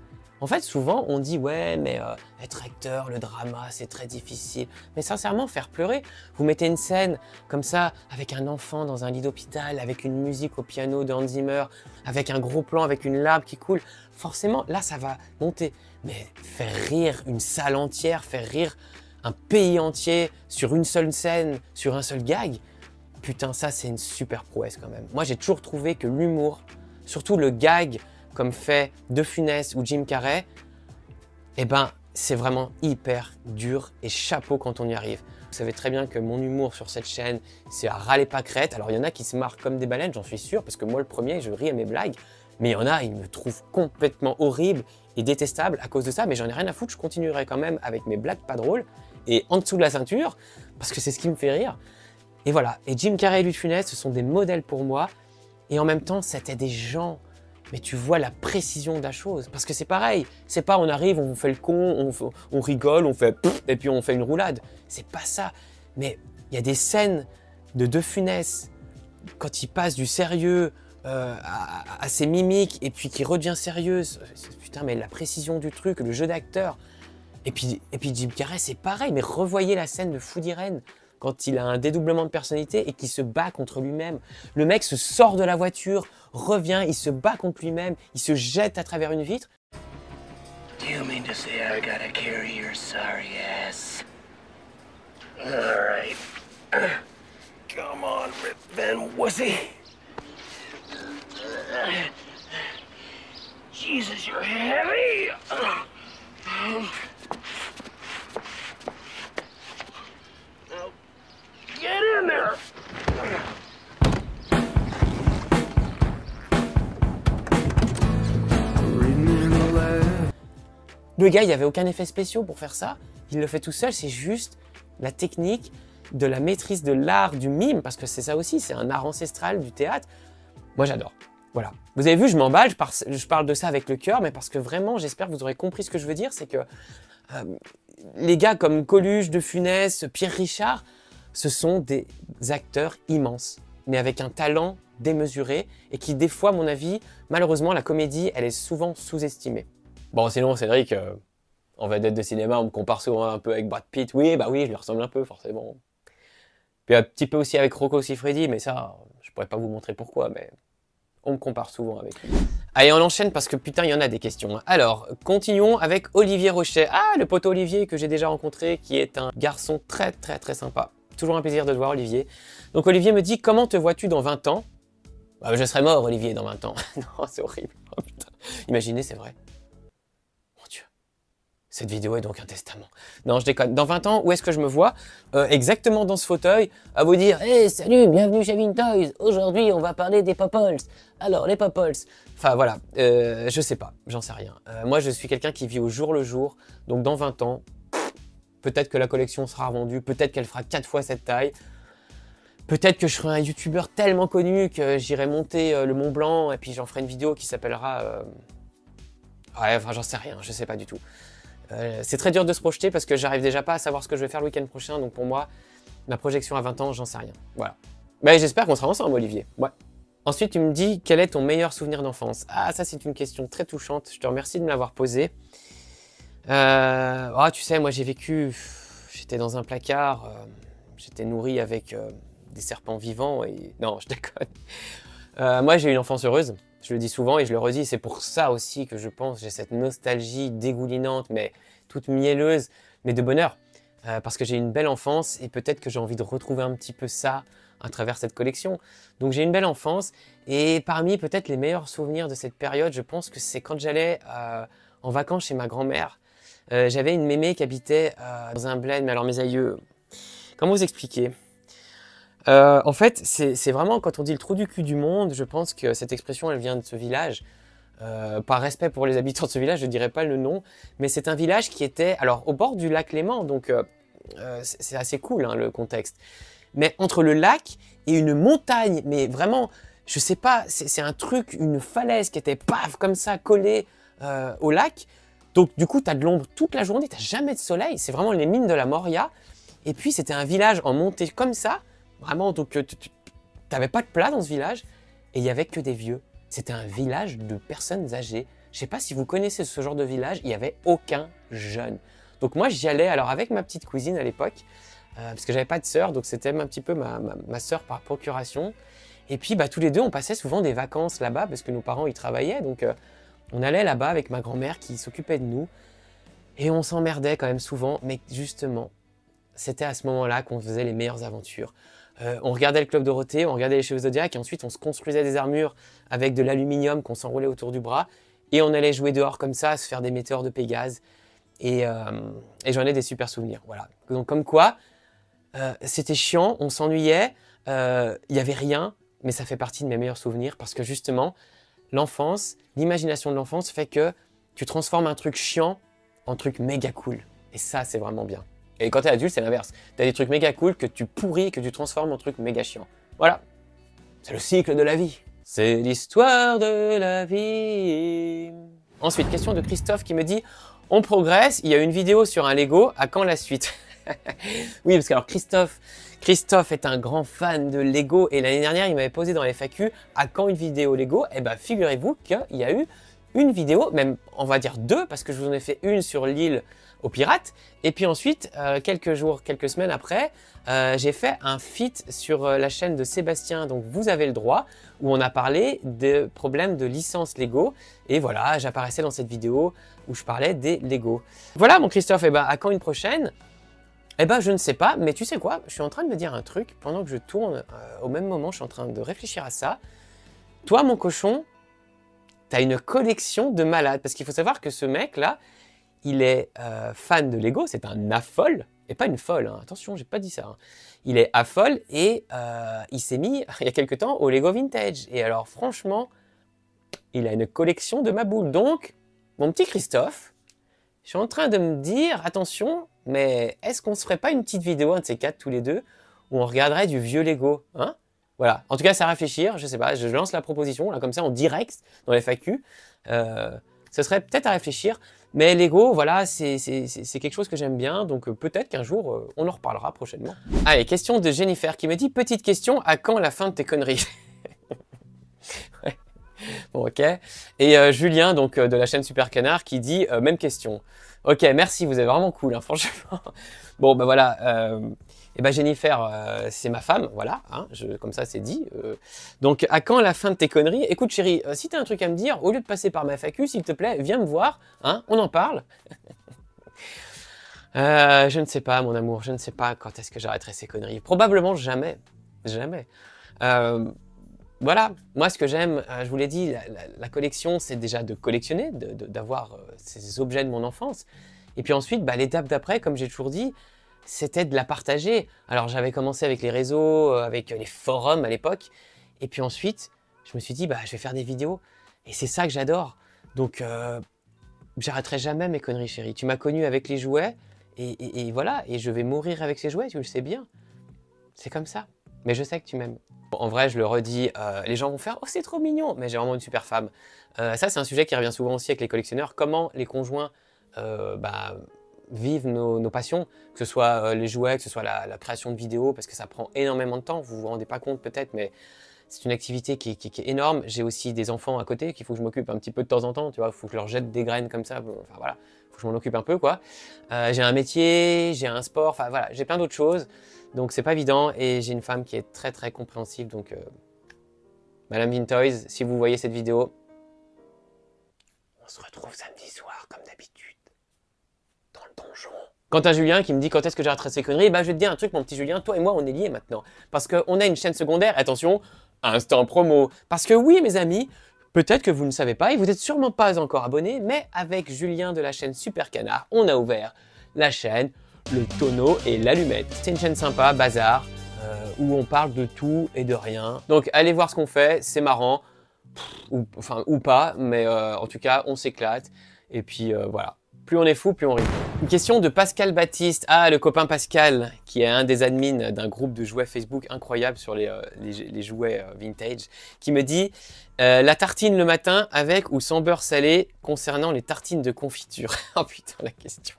En fait, souvent, on dit « Ouais, mais être acteur, le drama, c'est très difficile. » Mais sincèrement, faire pleurer. Vous mettez une scène comme ça, avec un enfant dans un lit d'hôpital, avec une musique au piano de Hans Zimmer, avec un gros plan, avec une larme qui coule. Forcément, là, ça va monter. Mais faire rire une salle entière, faire rire un pays entier sur une seule scène, sur un seul gag, putain, ça, c'est une super prouesse quand même. Moi, j'ai toujours trouvé que l'humour, surtout le gag, comme fait De Funès ou Jim Carrey, eh ben, c'est vraiment hyper dur et chapeau quand on y arrive. Vous savez très bien que mon humour sur cette chaîne, c'est à râler pâquerette. Alors, il y en a qui se marrent comme des baleines, j'en suis sûr, parce que moi, le premier, je ris à mes blagues. Mais il y en a, ils me trouvent complètement horrible et détestable à cause de ça. Mais j'en ai rien à foutre, je continuerai quand même avec mes blagues pas drôles et en dessous de la ceinture, parce que c'est ce qui me fait rire. Et voilà. Et Jim Carrey et Louis de Funès, ce sont des modèles pour moi. Et en même temps, c'était des gens... Mais tu vois la précision de la chose. Parce que c'est pareil. C'est pas on arrive, on fait le con, on rigole, on fait pff, et puis on fait une roulade. C'est pas ça. Mais il y a des scènes de Funès, quand il passe du sérieux à ses mimiques, et puis qui redevient sérieuse. Putain, mais la précision du truc, le jeu d'acteur. Et puis Jim Carrey, c'est pareil. Mais revoyez la scène de Fou d'Irène, quand il a un dédoublement de personnalité et qu'il se bat contre lui-même. Le mec se sort de la voiture, revient, il se bat contre lui-même, il se jette à travers une vitre. Do you mean to say I gotta carry your sorry ass? Alright. Come on, Rip Van Wussy. Jesus, you're heavy. Get in there! Le gars, il n'y avait aucun effet spécial pour faire ça. Il le fait tout seul, c'est juste la technique, de la maîtrise de l'art du mime, parce que c'est ça aussi, c'est un art ancestral du théâtre. Moi, j'adore. Voilà. Vous avez vu, je m'emballe, je parle de ça avec le cœur, mais parce que vraiment, j'espère que vous aurez compris ce que je veux dire, c'est que les gars comme Coluche, De Funès, Pierre Richard, ce sont des acteurs immenses, mais avec un talent démesuré et qui, des fois, à mon avis, malheureusement, la comédie, elle est souvent sous-estimée. Bon, sinon, Cédric, en vedette de cinéma, on me compare souvent un peu avec Brad Pitt. Oui, bah oui, je lui ressemble un peu, forcément. Puis un petit peu aussi avec Rocco Siffredi, mais ça, je pourrais pas vous montrer pourquoi, mais on me compare souvent avec lui. Allez, on enchaîne parce que putain, il y en a des questions. Alors, continuons avec Olivier Rochet. Ah, le poteau Olivier que j'ai déjà rencontré, qui est un garçon très sympa. Toujours un plaisir de te voir, Olivier. Donc, Olivier me dit, comment te vois-tu dans 20 ans? Bah, je serai mort, Olivier, dans 20 ans. Non, c'est horrible. Oh, putain. Imaginez, c'est vrai. Mon Dieu. Cette vidéo est donc un testament. Non, je déconne. Dans 20 ans, où est-ce que je me vois? Exactement dans ce fauteuil, à vous dire « Hey, salut, bienvenue chez Vintoys. Aujourd'hui, on va parler des Popples. Alors, les Popples. » Enfin, voilà. Je sais pas. J'en sais rien. Moi, je suis quelqu'un qui vit au jour le jour. Donc, dans 20 ans, peut-être que la collection sera vendue. Peut-être qu'elle fera 4 fois cette taille. Peut-être que je serai un youtubeur tellement connu que j'irai monter le Mont Blanc et puis j'en ferai une vidéo qui s'appellera... Ouais, enfin, j'en sais rien. Je sais pas du tout. C'est très dur de se projeter parce que j'arrive déjà pas à savoir ce que je vais faire le week-end prochain. Donc pour moi, ma projection à 20 ans, j'en sais rien. Voilà. Mais j'espère qu'on sera ensemble, Olivier. Ouais. Ensuite, tu me dis, quel est ton meilleur souvenir d'enfance? Ah, ça, c'est une question très touchante. Je te remercie de me l'avoir posée. Tu sais, moi, j'étais dans un placard. J'étais nourri avec des serpents vivants. Et non, je déconne. Moi, j'ai eu une enfance heureuse. Je le dis souvent et je le redis. C'est pour ça aussi que je pense j'ai cette nostalgie dégoulinante, mais toute mielleuse, mais de bonheur. Parce que j'ai eu une belle enfance et peut-être que j'ai envie de retrouver un petit peu ça à travers cette collection. Donc j'ai une belle enfance et parmi peut-être les meilleurs souvenirs de cette période, je pense que c'est quand j'allais en vacances chez ma grand-mère. J'avais une mémé qui habitait dans un bled, mais alors mes aïeux, comment vous expliquer? En fait, c'est vraiment quand on dit le trou du cul du monde, je pense que cette expression elle vient de ce village. Par respect pour les habitants de ce village, je ne dirais pas le nom, mais c'est un village qui était alors au bord du lac Léman, donc c'est assez cool hein, le contexte. Mais entre le lac et une montagne, mais vraiment, je sais pas, c'est un truc, une falaise qui était paf comme ça collée au lac. Donc du coup, tu as de l'ombre toute la journée, tu n'as jamais de soleil, c'est vraiment les mines de la Moria. Et puis c'était un village en montée comme ça, vraiment, donc tu n'avais pas de plat dans ce village, et il n'y avait que des vieux. C'était un village de personnes âgées. Je ne sais pas si vous connaissez ce genre de village, il n'y avait aucun jeune. Donc moi j'y allais alors avec ma petite cousine à l'époque, parce que j'avais pas de sœur, donc c'était un petit peu ma sœur par procuration. Et puis tous les deux on passait souvent des vacances là-bas, parce que nos parents ils travaillaient, donc on allait là-bas avec ma grand-mère qui s'occupait de nous. Et on s'emmerdait quand même souvent, mais justement, c'était à ce moment-là qu'on faisait les meilleures aventures. On regardait le Club Dorothée, on regardait les Cheveux Zodiac, et ensuite on se construisait des armures avec de l'aluminium qu'on s'enroulait autour du bras, et on allait jouer dehors comme ça, se faire des météores de Pégase, et j'en ai des super souvenirs, voilà. Donc comme quoi, c'était chiant, on s'ennuyait, il n'y avait rien, mais ça fait partie de mes meilleurs souvenirs, parce que justement, l'enfance, l'imagination de l'enfance fait que tu transformes un truc chiant en truc méga cool, et ça c'est vraiment bien. Et quand t'es adulte, c'est l'inverse. T'as des trucs méga cool que tu pourris, que tu transformes en trucs méga chiants. Voilà. C'est le cycle de la vie. C'est l'histoire de la vie. Ensuite, question de Christophe qui me dit « On progresse, il y a une vidéo sur un Lego, à quand la suite ?» Oui, parce que alors Christophe est un grand fan de Lego et l'année dernière, il m'avait posé dans les FAQ « À quand une vidéo Lego ?» Eh bien, figurez-vous qu'il y a eu une vidéo, même on va dire deux, parce que je vous en ai fait une sur l'île aux pirates. Et puis ensuite, quelques semaines après, j'ai fait un feat sur la chaîne de Sébastien, donc vous avez le droit, où on a parlé des problèmes de licence Lego. Et voilà, j'apparaissais dans cette vidéo où je parlais des Lego. Voilà mon Christophe, et à quand une prochaine? Je ne sais pas, mais tu sais quoi? Je suis en train de me dire un truc, pendant que je tourne, au même moment, je suis en train de réfléchir à ça. Toi, mon cochon, t'as une collection de malades, parce qu'il faut savoir que ce mec-là, il est fan de Lego, c'est un affole, et pas une folle, hein. Attention, j'ai pas dit ça. Hein. Il est affole et il s'est mis, il y a quelque temps, au Lego Vintage. Et alors, franchement, il a une collection de maboules. Donc, mon petit Christophe, je suis en train de me dire, attention, mais est-ce qu'on se ferait pas une petite vidéo, un de ces quatre, tous les deux, où on regarderait du vieux Lego, hein? Voilà, en tout cas, c'est à réfléchir, je sais pas, je lance la proposition, là, comme ça, en direct, dans les FAQ. Ce serait peut-être à réfléchir, mais Lego, voilà, c'est quelque chose que j'aime bien, donc peut-être qu'un jour, on en reparlera prochainement. Allez, question de Jennifer qui me dit, petite question, à quand la fin de tes conneries? Ouais. Bon, ok. Et Julien, donc de la chaîne Super Canard, qui dit, même question. Ok, merci, vous êtes vraiment cool, hein, franchement. Bon, voilà, Jennifer, c'est ma femme, voilà, hein, comme ça c'est dit. Donc, à quand la fin de tes conneries? Écoute chérie, si t'as un truc à me dire, au lieu de passer par ma FAQ, s'il te plaît, viens me voir, hein, on en parle. Je ne sais pas, mon amour, je ne sais pas quand est-ce que j'arrêterai ces conneries. Probablement jamais, jamais. Voilà, moi ce que j'aime, je vous l'ai dit, la collection, c'est déjà de collectionner, d'avoir ces objets de mon enfance. Et puis ensuite, l'étape d'après, comme j'ai toujours dit, c'était de la partager. Alors j'avais commencé avec les réseaux, avec les forums à l'époque. Et puis ensuite, je me suis dit, je vais faire des vidéos. Et c'est ça que j'adore. Donc, j'arrêterai jamais mes conneries, chérie. Tu m'as connu avec les jouets. Et voilà, et je vais mourir avec ces jouets, tu le sais bien. C'est comme ça. Mais je sais que tu m'aimes. En vrai, je le redis, les gens vont faire « Oh, c'est trop mignon !» Mais j'ai vraiment une super femme. Ça, c'est un sujet qui revient souvent aussi avec les collectionneurs. Comment les conjoints vivre nos passions, que ce soit les jouets, que ce soit la création de vidéos, parce que ça prend énormément de temps, vous vous rendez pas compte peut-être, mais c'est une activité qui est énorme. J'ai aussi des enfants à côté qu'il faut que je m'occupe un petit peu de temps en temps, tu vois, il faut que je leur jette des graines comme ça, enfin voilà, faut que je m'en occupe un peu quoi. J'ai un métier, j'ai un sport, enfin voilà, j'ai plein d'autres choses, donc c'est pas évident, et j'ai une femme qui est très très compréhensive, donc Madame Vintoys, si vous voyez cette vidéo, on se retrouve samedi soir comme d'habitude, dans le donjon. Quant à Julien qui me dit quand est-ce que j'arrêterai ces conneries, bah je vais te dire un truc mon petit Julien, toi et moi on est liés maintenant, parce qu'on a une chaîne secondaire, attention, instant promo. Parce que oui, mes amis, peut-être que vous ne savez pas et vous n'êtes sûrement pas encore abonnés, mais avec Julien de la chaîne Super Canard, on a ouvert la chaîne Le Tonneau et l'Allumette. C'est une chaîne sympa, bazar, où on parle de tout et de rien. Donc allez voir ce qu'on fait, c'est marrant, ou pas, mais en tout cas, on s'éclate. Et puis voilà. Plus on est fou, plus on rit. Une question de Pascal Baptiste. Ah, le copain Pascal, qui est un des admins d'un groupe de jouets Facebook incroyable sur les jouets vintage, qui me dit la tartine le matin avec ou sans beurre salé concernant les tartines de confiture. Oh putain, la question.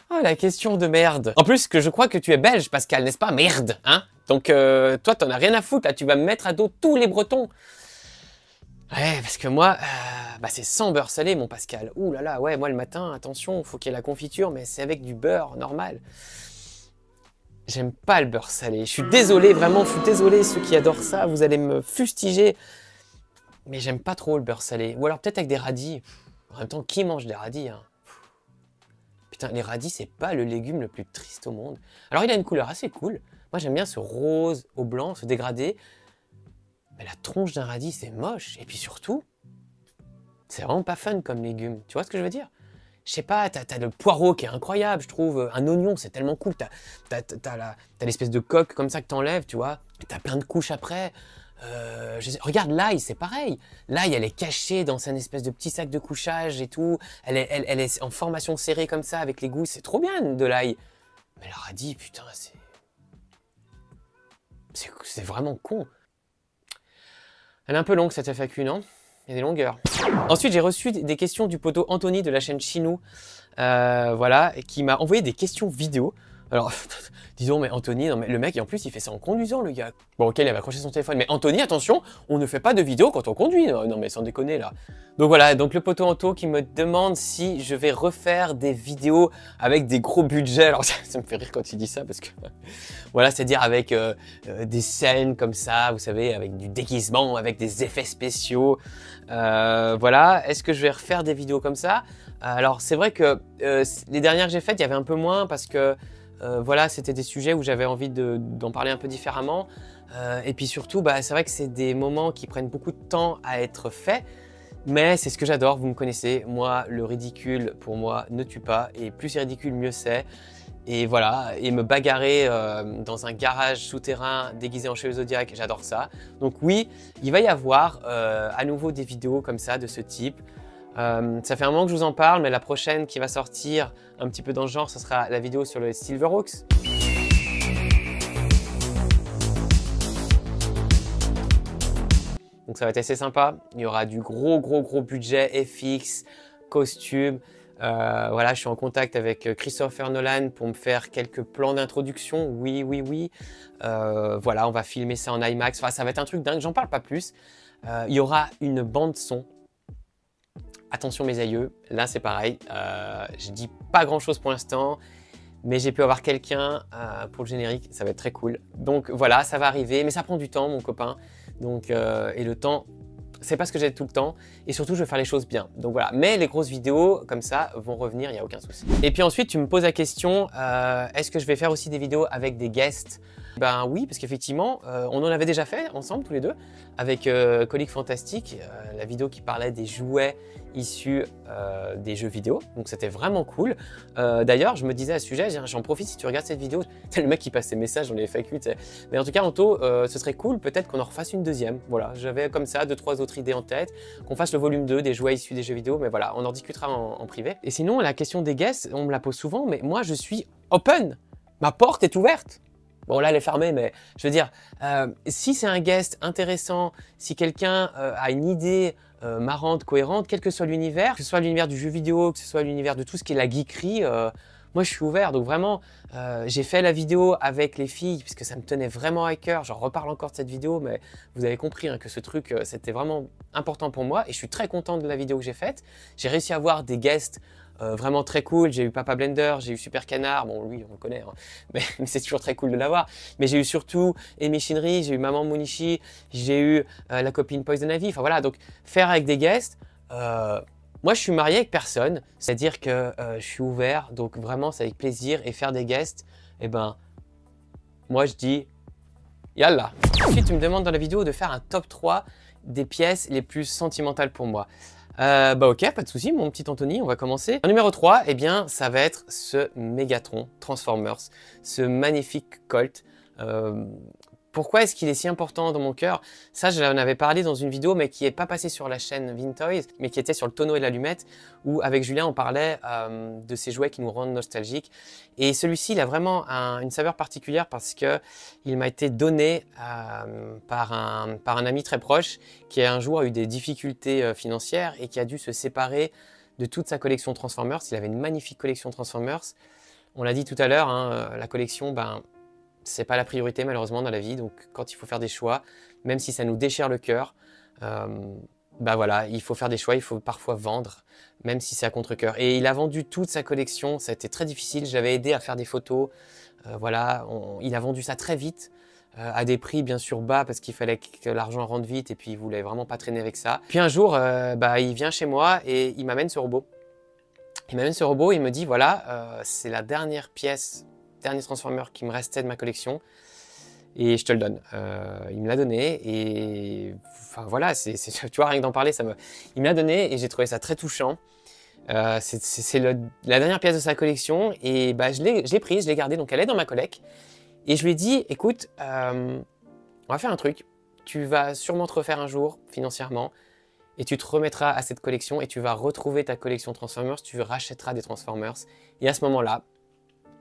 Oh, la question de merde. En plus, que je crois que tu es belge, Pascal, n'est-ce pas? Merde, hein? Donc, toi, t'en as rien à foutre, là. Tu vas me mettre à dos tous les Bretons. Ouais, parce que moi, c'est sans beurre salé, mon Pascal. Ouh là là, ouais, moi le matin, attention, faut qu'il y ait la confiture, mais c'est avec du beurre normal. J'aime pas le beurre salé. Je suis désolé, vraiment, je suis désolé, ceux qui adorent ça, vous allez me fustiger. Mais j'aime pas trop le beurre salé. Ou alors peut-être avec des radis. En même temps, qui mange des radis, hein? Putain, les radis, c'est pas le légume le plus triste au monde. Alors, il a une couleur assez cool. Moi, j'aime bien ce rose au blanc, ce dégradé. Mais la tronche d'un radis, c'est moche. Et puis surtout, c'est vraiment pas fun comme légume. Tu vois ce que je veux dire? Je sais pas, t'as le poireau qui est incroyable, je trouve. Un oignon, c'est tellement cool. T'as l'espèce de coque comme ça que t'enlèves, tu vois. T'as plein de couches après. Regarde, l'ail, c'est pareil. L'ail, elle est cachée dans une espèce de petit sac de couchage et tout. Elle est en formation serrée comme ça, avec les goûts. C'est trop bien, de l'ail. Mais le radis, putain, c'est vraiment con. Elle est un peu longue cette FAQ, non? Il y a des longueurs. Ensuite, j'ai reçu des questions du poteau Anthony de la chaîne Chinou, voilà, qui m'a envoyé des questions vidéo. Alors, disons, mais Anthony, non, mais le mec, en plus, il fait ça en conduisant, le gars. Bon, ok, il avait accroché son téléphone, mais Anthony, attention, on ne fait pas de vidéo quand on conduit. Non, mais sans déconner, là. Donc voilà, donc le poteau Anto qui me demande si je vais refaire des vidéos avec des gros budgets. Alors, ça me fait rire quand il dit ça, parce que, voilà, c'est-à-dire avec des scènes comme ça, vous savez, avec du déguisement, avec des effets spéciaux. Voilà, est-ce que je vais refaire des vidéos comme ça? Alors, c'est vrai que les dernières que j'ai faites, il y avait un peu moins, parce que voilà, c'était des sujets où j'avais envie d'en parler un peu différemment. Et puis surtout, c'est vrai que c'est des moments qui prennent beaucoup de temps à être faits. Mais c'est ce que j'adore, vous me connaissez. Moi, le ridicule, pour moi, ne tue pas. Et plus c'est ridicule, mieux c'est. Et voilà, et me bagarrer dans un garage souterrain déguisé en Chevalier Zodiac, j'adore ça. Donc oui, il va y avoir à nouveau des vidéos comme ça, de ce type. Ça fait un moment que je vous en parle, mais la prochaine qui va sortir un petit peu dans le genre, ce sera la vidéo sur le Silverhawks. Donc ça va être assez sympa. Il y aura du gros budget FX, costumes. Voilà, je suis en contact avec Christopher Nolan pour me faire quelques plans d'introduction. Oui. Voilà, on va filmer ça en IMAX. Enfin, ça va être un truc dingue, j'en parle pas plus. Il y aura une bande son. Attention mes aïeux, là c'est pareil, je dis pas grand chose pour l'instant, mais j'ai pu avoir quelqu'un pour le générique, ça va être très cool. Donc voilà, ça va arriver, mais ça prend du temps mon copain, donc, et le temps, c'est pas ce que j'ai tout le temps, et surtout je veux faire les choses bien. Donc voilà, mais les grosses vidéos comme ça vont revenir, il n'y a aucun souci. Et puis ensuite tu me poses la question, est-ce que je vais faire aussi des vidéos avec des guests? Ben oui, parce qu'effectivement, on en avait déjà fait ensemble tous les deux, avec Colique Fantastique, la vidéo qui parlait des jouets issus des jeux vidéo, donc c'était vraiment cool. D'ailleurs, je me disais à ce sujet, j'en profite si tu regardes cette vidéo, c'est le mec qui passe ses messages dans les FAQ, t'sais. Mais en tout cas, Anto, ce serait cool, peut-être qu'on en refasse une deuxième. Voilà, j'avais comme ça 2-3 autres idées en tête, qu'on fasse le volume 2 des jouets issus des jeux vidéo, mais voilà, on en discutera en privé. Et sinon, la question des guests, on me la pose souvent, mais moi je suis open, ma porte est ouverte. Bon là elle est fermée, mais je veux dire, si c'est un guest intéressant, si quelqu'un a une idée marrante, cohérente, quel que soit l'univers, que ce soit l'univers du jeu vidéo, que ce soit l'univers de tout ce qui est la geekerie, moi je suis ouvert. Donc vraiment, j'ai fait la vidéo avec les filles puisque ça me tenait vraiment à cœur. J'en reparle encore de cette vidéo, mais vous avez compris hein, que ce truc, c'était vraiment important pour moi et je suis très content de la vidéo que j'ai faite. J'ai réussi à avoir des guests vraiment très cool. J'ai eu Papa Blender, j'ai eu Super Canard, bon lui on le connaît, hein, mais c'est toujours très cool de l'avoir. Mais j'ai eu surtout Amy Shinry, j'ai eu Maman Munishi, j'ai eu la copine Poison Ivy, enfin voilà, donc faire avec des guests, moi je suis marié avec personne, c'est-à-dire que je suis ouvert, donc vraiment c'est avec plaisir et faire des guests, et ben moi je dis yallah. Ensuite tu me demandes dans la vidéo de faire un top 3 des pièces les plus sentimentales pour moi. Bah ok, pas de souci, mon petit Anthony, on va commencer. En numéro 3, eh bien, ça va être ce Megatron Transformers, ce magnifique Colt. Pourquoi est-ce qu'il est si important dans mon cœur? Ça, j'en avais parlé dans une vidéo, mais qui n'est pas passée sur la chaîne Vintoys, mais qui était sur le tonneau et l'allumette, où avec Julien, on parlait de ces jouets qui nous rendent nostalgiques. Et celui-ci, il a vraiment une saveur particulière parce qu'il m'a été donné par un ami très proche qui un jour a eu des difficultés financières et qui a dû se séparer de toute sa collection Transformers. Il avait une magnifique collection Transformers. On l'a dit tout à l'heure, hein, la collection, ben, c'est pas la priorité malheureusement dans la vie, donc quand il faut faire des choix, même si ça nous déchire le cœur, bah voilà, il faut faire des choix, il faut parfois vendre, même si c'est à contre-cœur. Et il a vendu toute sa collection, ça a été très difficile, j'avais aidé à faire des photos, voilà, il a vendu ça très vite, à des prix bien sûr bas parce qu'il fallait que l'argent rentre vite et puis il voulait vraiment pas traîner avec ça. Puis un jour, bah, il vient chez moi et il m'amène ce robot. Il m'amène ce robot, il me dit voilà, c'est la dernière pièce, dernier Transformer qui me restait de ma collection et je te le donne. Il me l'a donné et enfin voilà, tu vois, rien que d'en parler, il me l'a donné et j'ai trouvé ça très touchant. C'est la dernière pièce de sa collection et bah, je l'ai prise, je l'ai gardée, donc elle est dans ma collecte. Et je lui ai dit, écoute, on va faire un truc, tu vas sûrement te refaire un jour financièrement et tu te remettras à cette collection et tu vas retrouver ta collection Transformers, tu rachèteras des Transformers et à ce moment-là,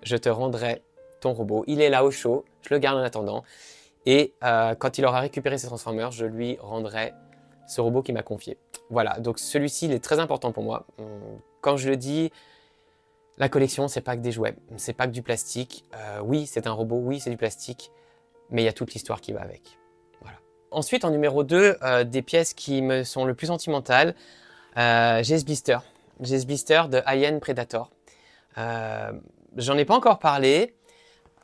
je te rendrai ton robot. Il est là au chaud, je le garde en attendant. Et quand il aura récupéré ses Transformers, je lui rendrai ce robot qu'il m'a confié. Voilà, donc celui-ci, il est très important pour moi. Quand je le dis, la collection, c'est pas que des jouets, c'est pas que du plastique. Oui, c'est un robot, oui, c'est du plastique, mais il y a toute l'histoire qui va avec. Voilà. Ensuite, en numéro 2, des pièces qui me sont le plus sentimentales, j'ai ce blister. J'ai ce blister de Alien Predator. J'en ai pas encore parlé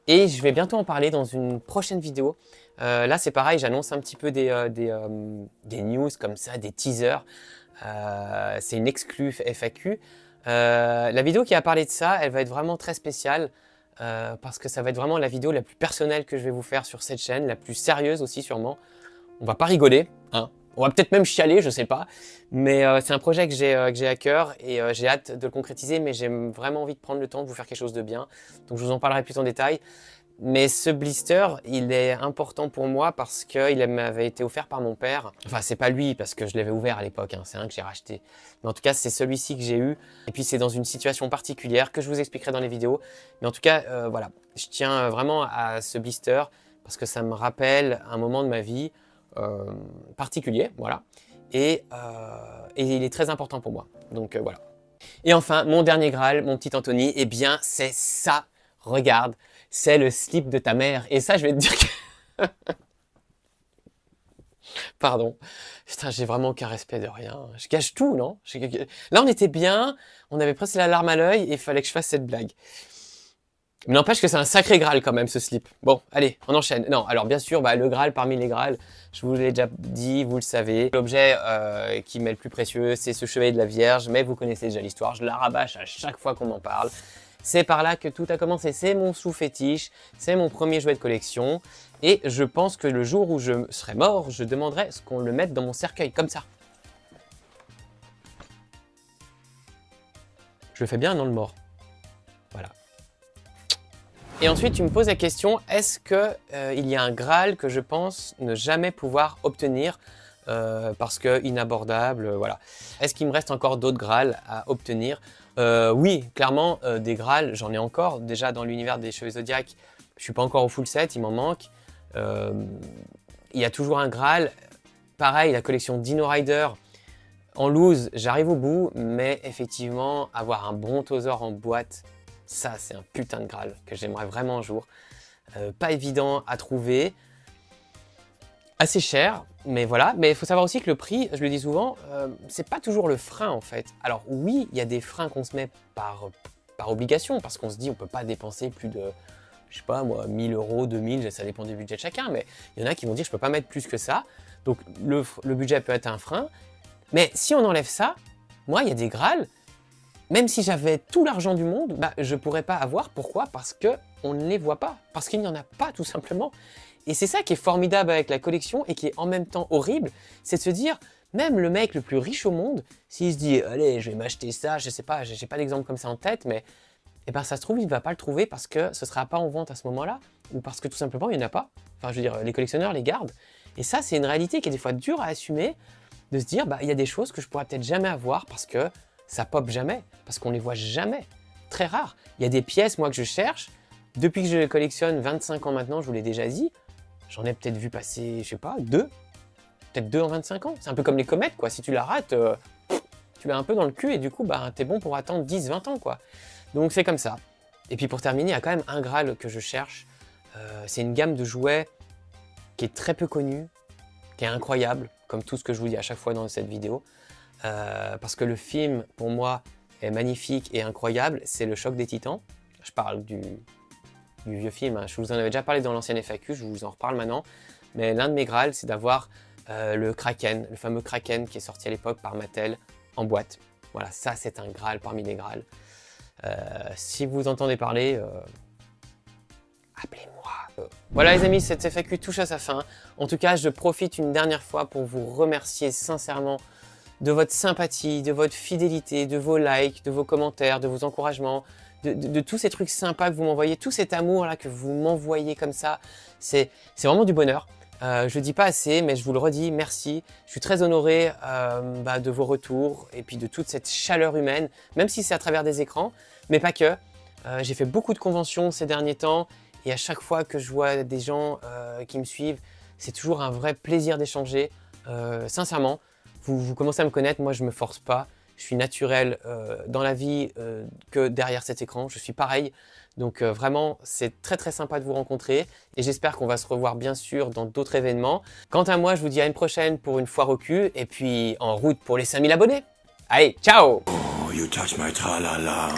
et je vais bientôt en parler dans une prochaine vidéo. Là, c'est pareil, j'annonce un petit peu des news comme ça, des teasers. C'est une exclue FAQ. La vidéo qui a parlé de ça, elle va être vraiment très spéciale parce que ça va être vraiment la vidéo la plus personnelle que je vais vous faire sur cette chaîne, la plus sérieuse aussi sûrement. On va pas rigoler, hein. On va peut-être même chialer, je sais pas, mais c'est un projet que j'ai à cœur et j'ai hâte de le concrétiser, mais j'ai vraiment envie de prendre le temps de vous faire quelque chose de bien, donc je vous en parlerai plus en détail. Mais ce blister, il est important pour moi parce qu'il m'avait été offert par mon père. Enfin, c'est pas lui parce que je l'avais ouvert à l'époque, hein, c'est un que j'ai racheté. Mais en tout cas, c'est celui-ci que j'ai eu. Et puis, c'est dans une situation particulière que je vous expliquerai dans les vidéos. Mais en tout cas, voilà, je tiens vraiment à ce blister parce que ça me rappelle un moment de ma vie particulier, voilà. Et il est très important pour moi. Donc, voilà. Et enfin, mon dernier Graal, mon petit Anthony, eh bien, c'est ça. Regarde. C'est le slip de ta mère. Et ça, je vais te dire que... Pardon. Putain, j'ai vraiment aucun respect de rien. Je gâche tout, non? Là, on était bien, on avait presque la larme à l'œil et il fallait que je fasse cette blague. Mais n'empêche que c'est un sacré Graal quand même, ce slip. Bon, allez, on enchaîne. Non, alors bien sûr, bah, le Graal parmi les Graals, je vous l'ai déjà dit, vous le savez. L'objet qui m'est le plus précieux, c'est ce chevalier de la Vierge, mais vous connaissez déjà l'histoire, je la rabâche à chaque fois qu'on m'en parle. C'est par là que tout a commencé, c'est mon sous-fétiche, c'est mon premier jouet de collection. Et je pense que le jour où je serai mort, je demanderai ce qu'on le mette dans mon cercueil, comme ça. Je le fais bien dans le mort. Voilà. Et ensuite, tu me poses la question, est-ce qu'il y a un Graal que je pense ne jamais pouvoir obtenir parce que inabordable, voilà. Est-ce qu'il me reste encore d'autres Graals à obtenir? Oui, clairement, des Graals, j'en ai encore. Déjà, dans l'univers des Chevaliers Zodiac, je suis pas encore au full set, il m'en manque. Il y a toujours un Graal. Pareil, la collection Dino Rider, En loose, j'arrive au bout, mais effectivement, avoir un brontosaure en boîte, ça c'est un putain de Graal que j'aimerais vraiment un jour. Pas évident à trouver, assez cher, mais voilà. Mais il faut savoir aussi que le prix, je le dis souvent, c'est pas toujours le frein en fait. Alors oui, il y a des freins qu'on se met par obligation, parce qu'on se dit on peut pas dépenser plus de, je sais pas moi, 1000 €, 2000, ça dépend du budget de chacun, mais il y en a qui vont dire je peux pas mettre plus que ça. Donc le budget peut être un frein, mais si on enlève ça, moi il y a des Graals, même si j'avais tout l'argent du monde, bah, je pourrais pas avoir. Pourquoi? Parce qu'on ne les voit pas, parce qu'il n'y en a pas tout simplement. Et c'est ça qui est formidable avec la collection et qui est en même temps horrible, c'est de se dire, même le mec le plus riche au monde, s'il se dit allez je vais m'acheter ça, je sais pas, j'ai pas d'exemple comme ça en tête, mais eh ben, ça se trouve il va pas le trouver parce que ce sera pas en vente à ce moment-là, ou parce que tout simplement il n'y en a pas. Enfin je veux dire, les collectionneurs les gardent. Et ça c'est une réalité qui est des fois dure à assumer, de se dire bah il y a des choses que je pourrais peut-être jamais avoir parce que ça pop jamais, parce qu'on les voit jamais, très rare. Il y a des pièces moi que je cherche, depuis que je les collectionne 25 ans maintenant, je vous l'ai déjà dit, j'en ai peut-être vu passer, je sais pas, peut-être 2 en 25 ans. C'est un peu comme les comètes quoi, si tu la rates, tu l'as un peu dans le cul et du coup bah t'es bon pour attendre 10-20 ans quoi. Donc c'est comme ça. Et puis pour terminer, il y a quand même un Graal que je cherche, c'est une gamme de jouets qui est très peu connue, qui est incroyable, comme tout ce que je vous dis à chaque fois dans cette vidéo. Parce que le film, pour moi, est magnifique et incroyable, c'est Le Choc des Titans. Je parle du vieux film, hein. Je vous en avais déjà parlé dans l'ancienne FAQ, je vous en reparle maintenant. Mais l'un de mes Graals, c'est d'avoir le Kraken, le fameux Kraken qui est sorti à l'époque par Mattel en boîte. Voilà, ça c'est un Graal parmi les Graals. Si vous entendez parler, appelez-moi. Voilà les amis, cette FAQ touche à sa fin. En tout cas, je profite une dernière fois pour vous remercier sincèrement de votre sympathie, de votre fidélité, de vos likes, de vos commentaires, de vos encouragements, de tous ces trucs sympas que vous m'envoyez, tout cet amour là que vous m'envoyez comme ça, c'est vraiment du bonheur. Je le dis pas assez, mais je vous le redis, merci. Je suis très honoré de vos retours et puis de toute cette chaleur humaine, même si c'est à travers des écrans, mais pas que. J'ai fait beaucoup de conventions ces derniers temps et à chaque fois que je vois des gens qui me suivent, c'est toujours un vrai plaisir d'échanger, sincèrement. Vous commencez à me connaître, moi je me force pas, je suis naturel dans la vie que derrière cet écran, je suis pareil. Donc vraiment, c'est très très sympa de vous rencontrer et j'espère qu'on va se revoir bien sûr dans d'autres événements. Quant à moi, je vous dis à une prochaine pour une foire au cul et puis en route pour les 5000 abonnés. Allez, ciao! Oh, you touch my tra-la-la.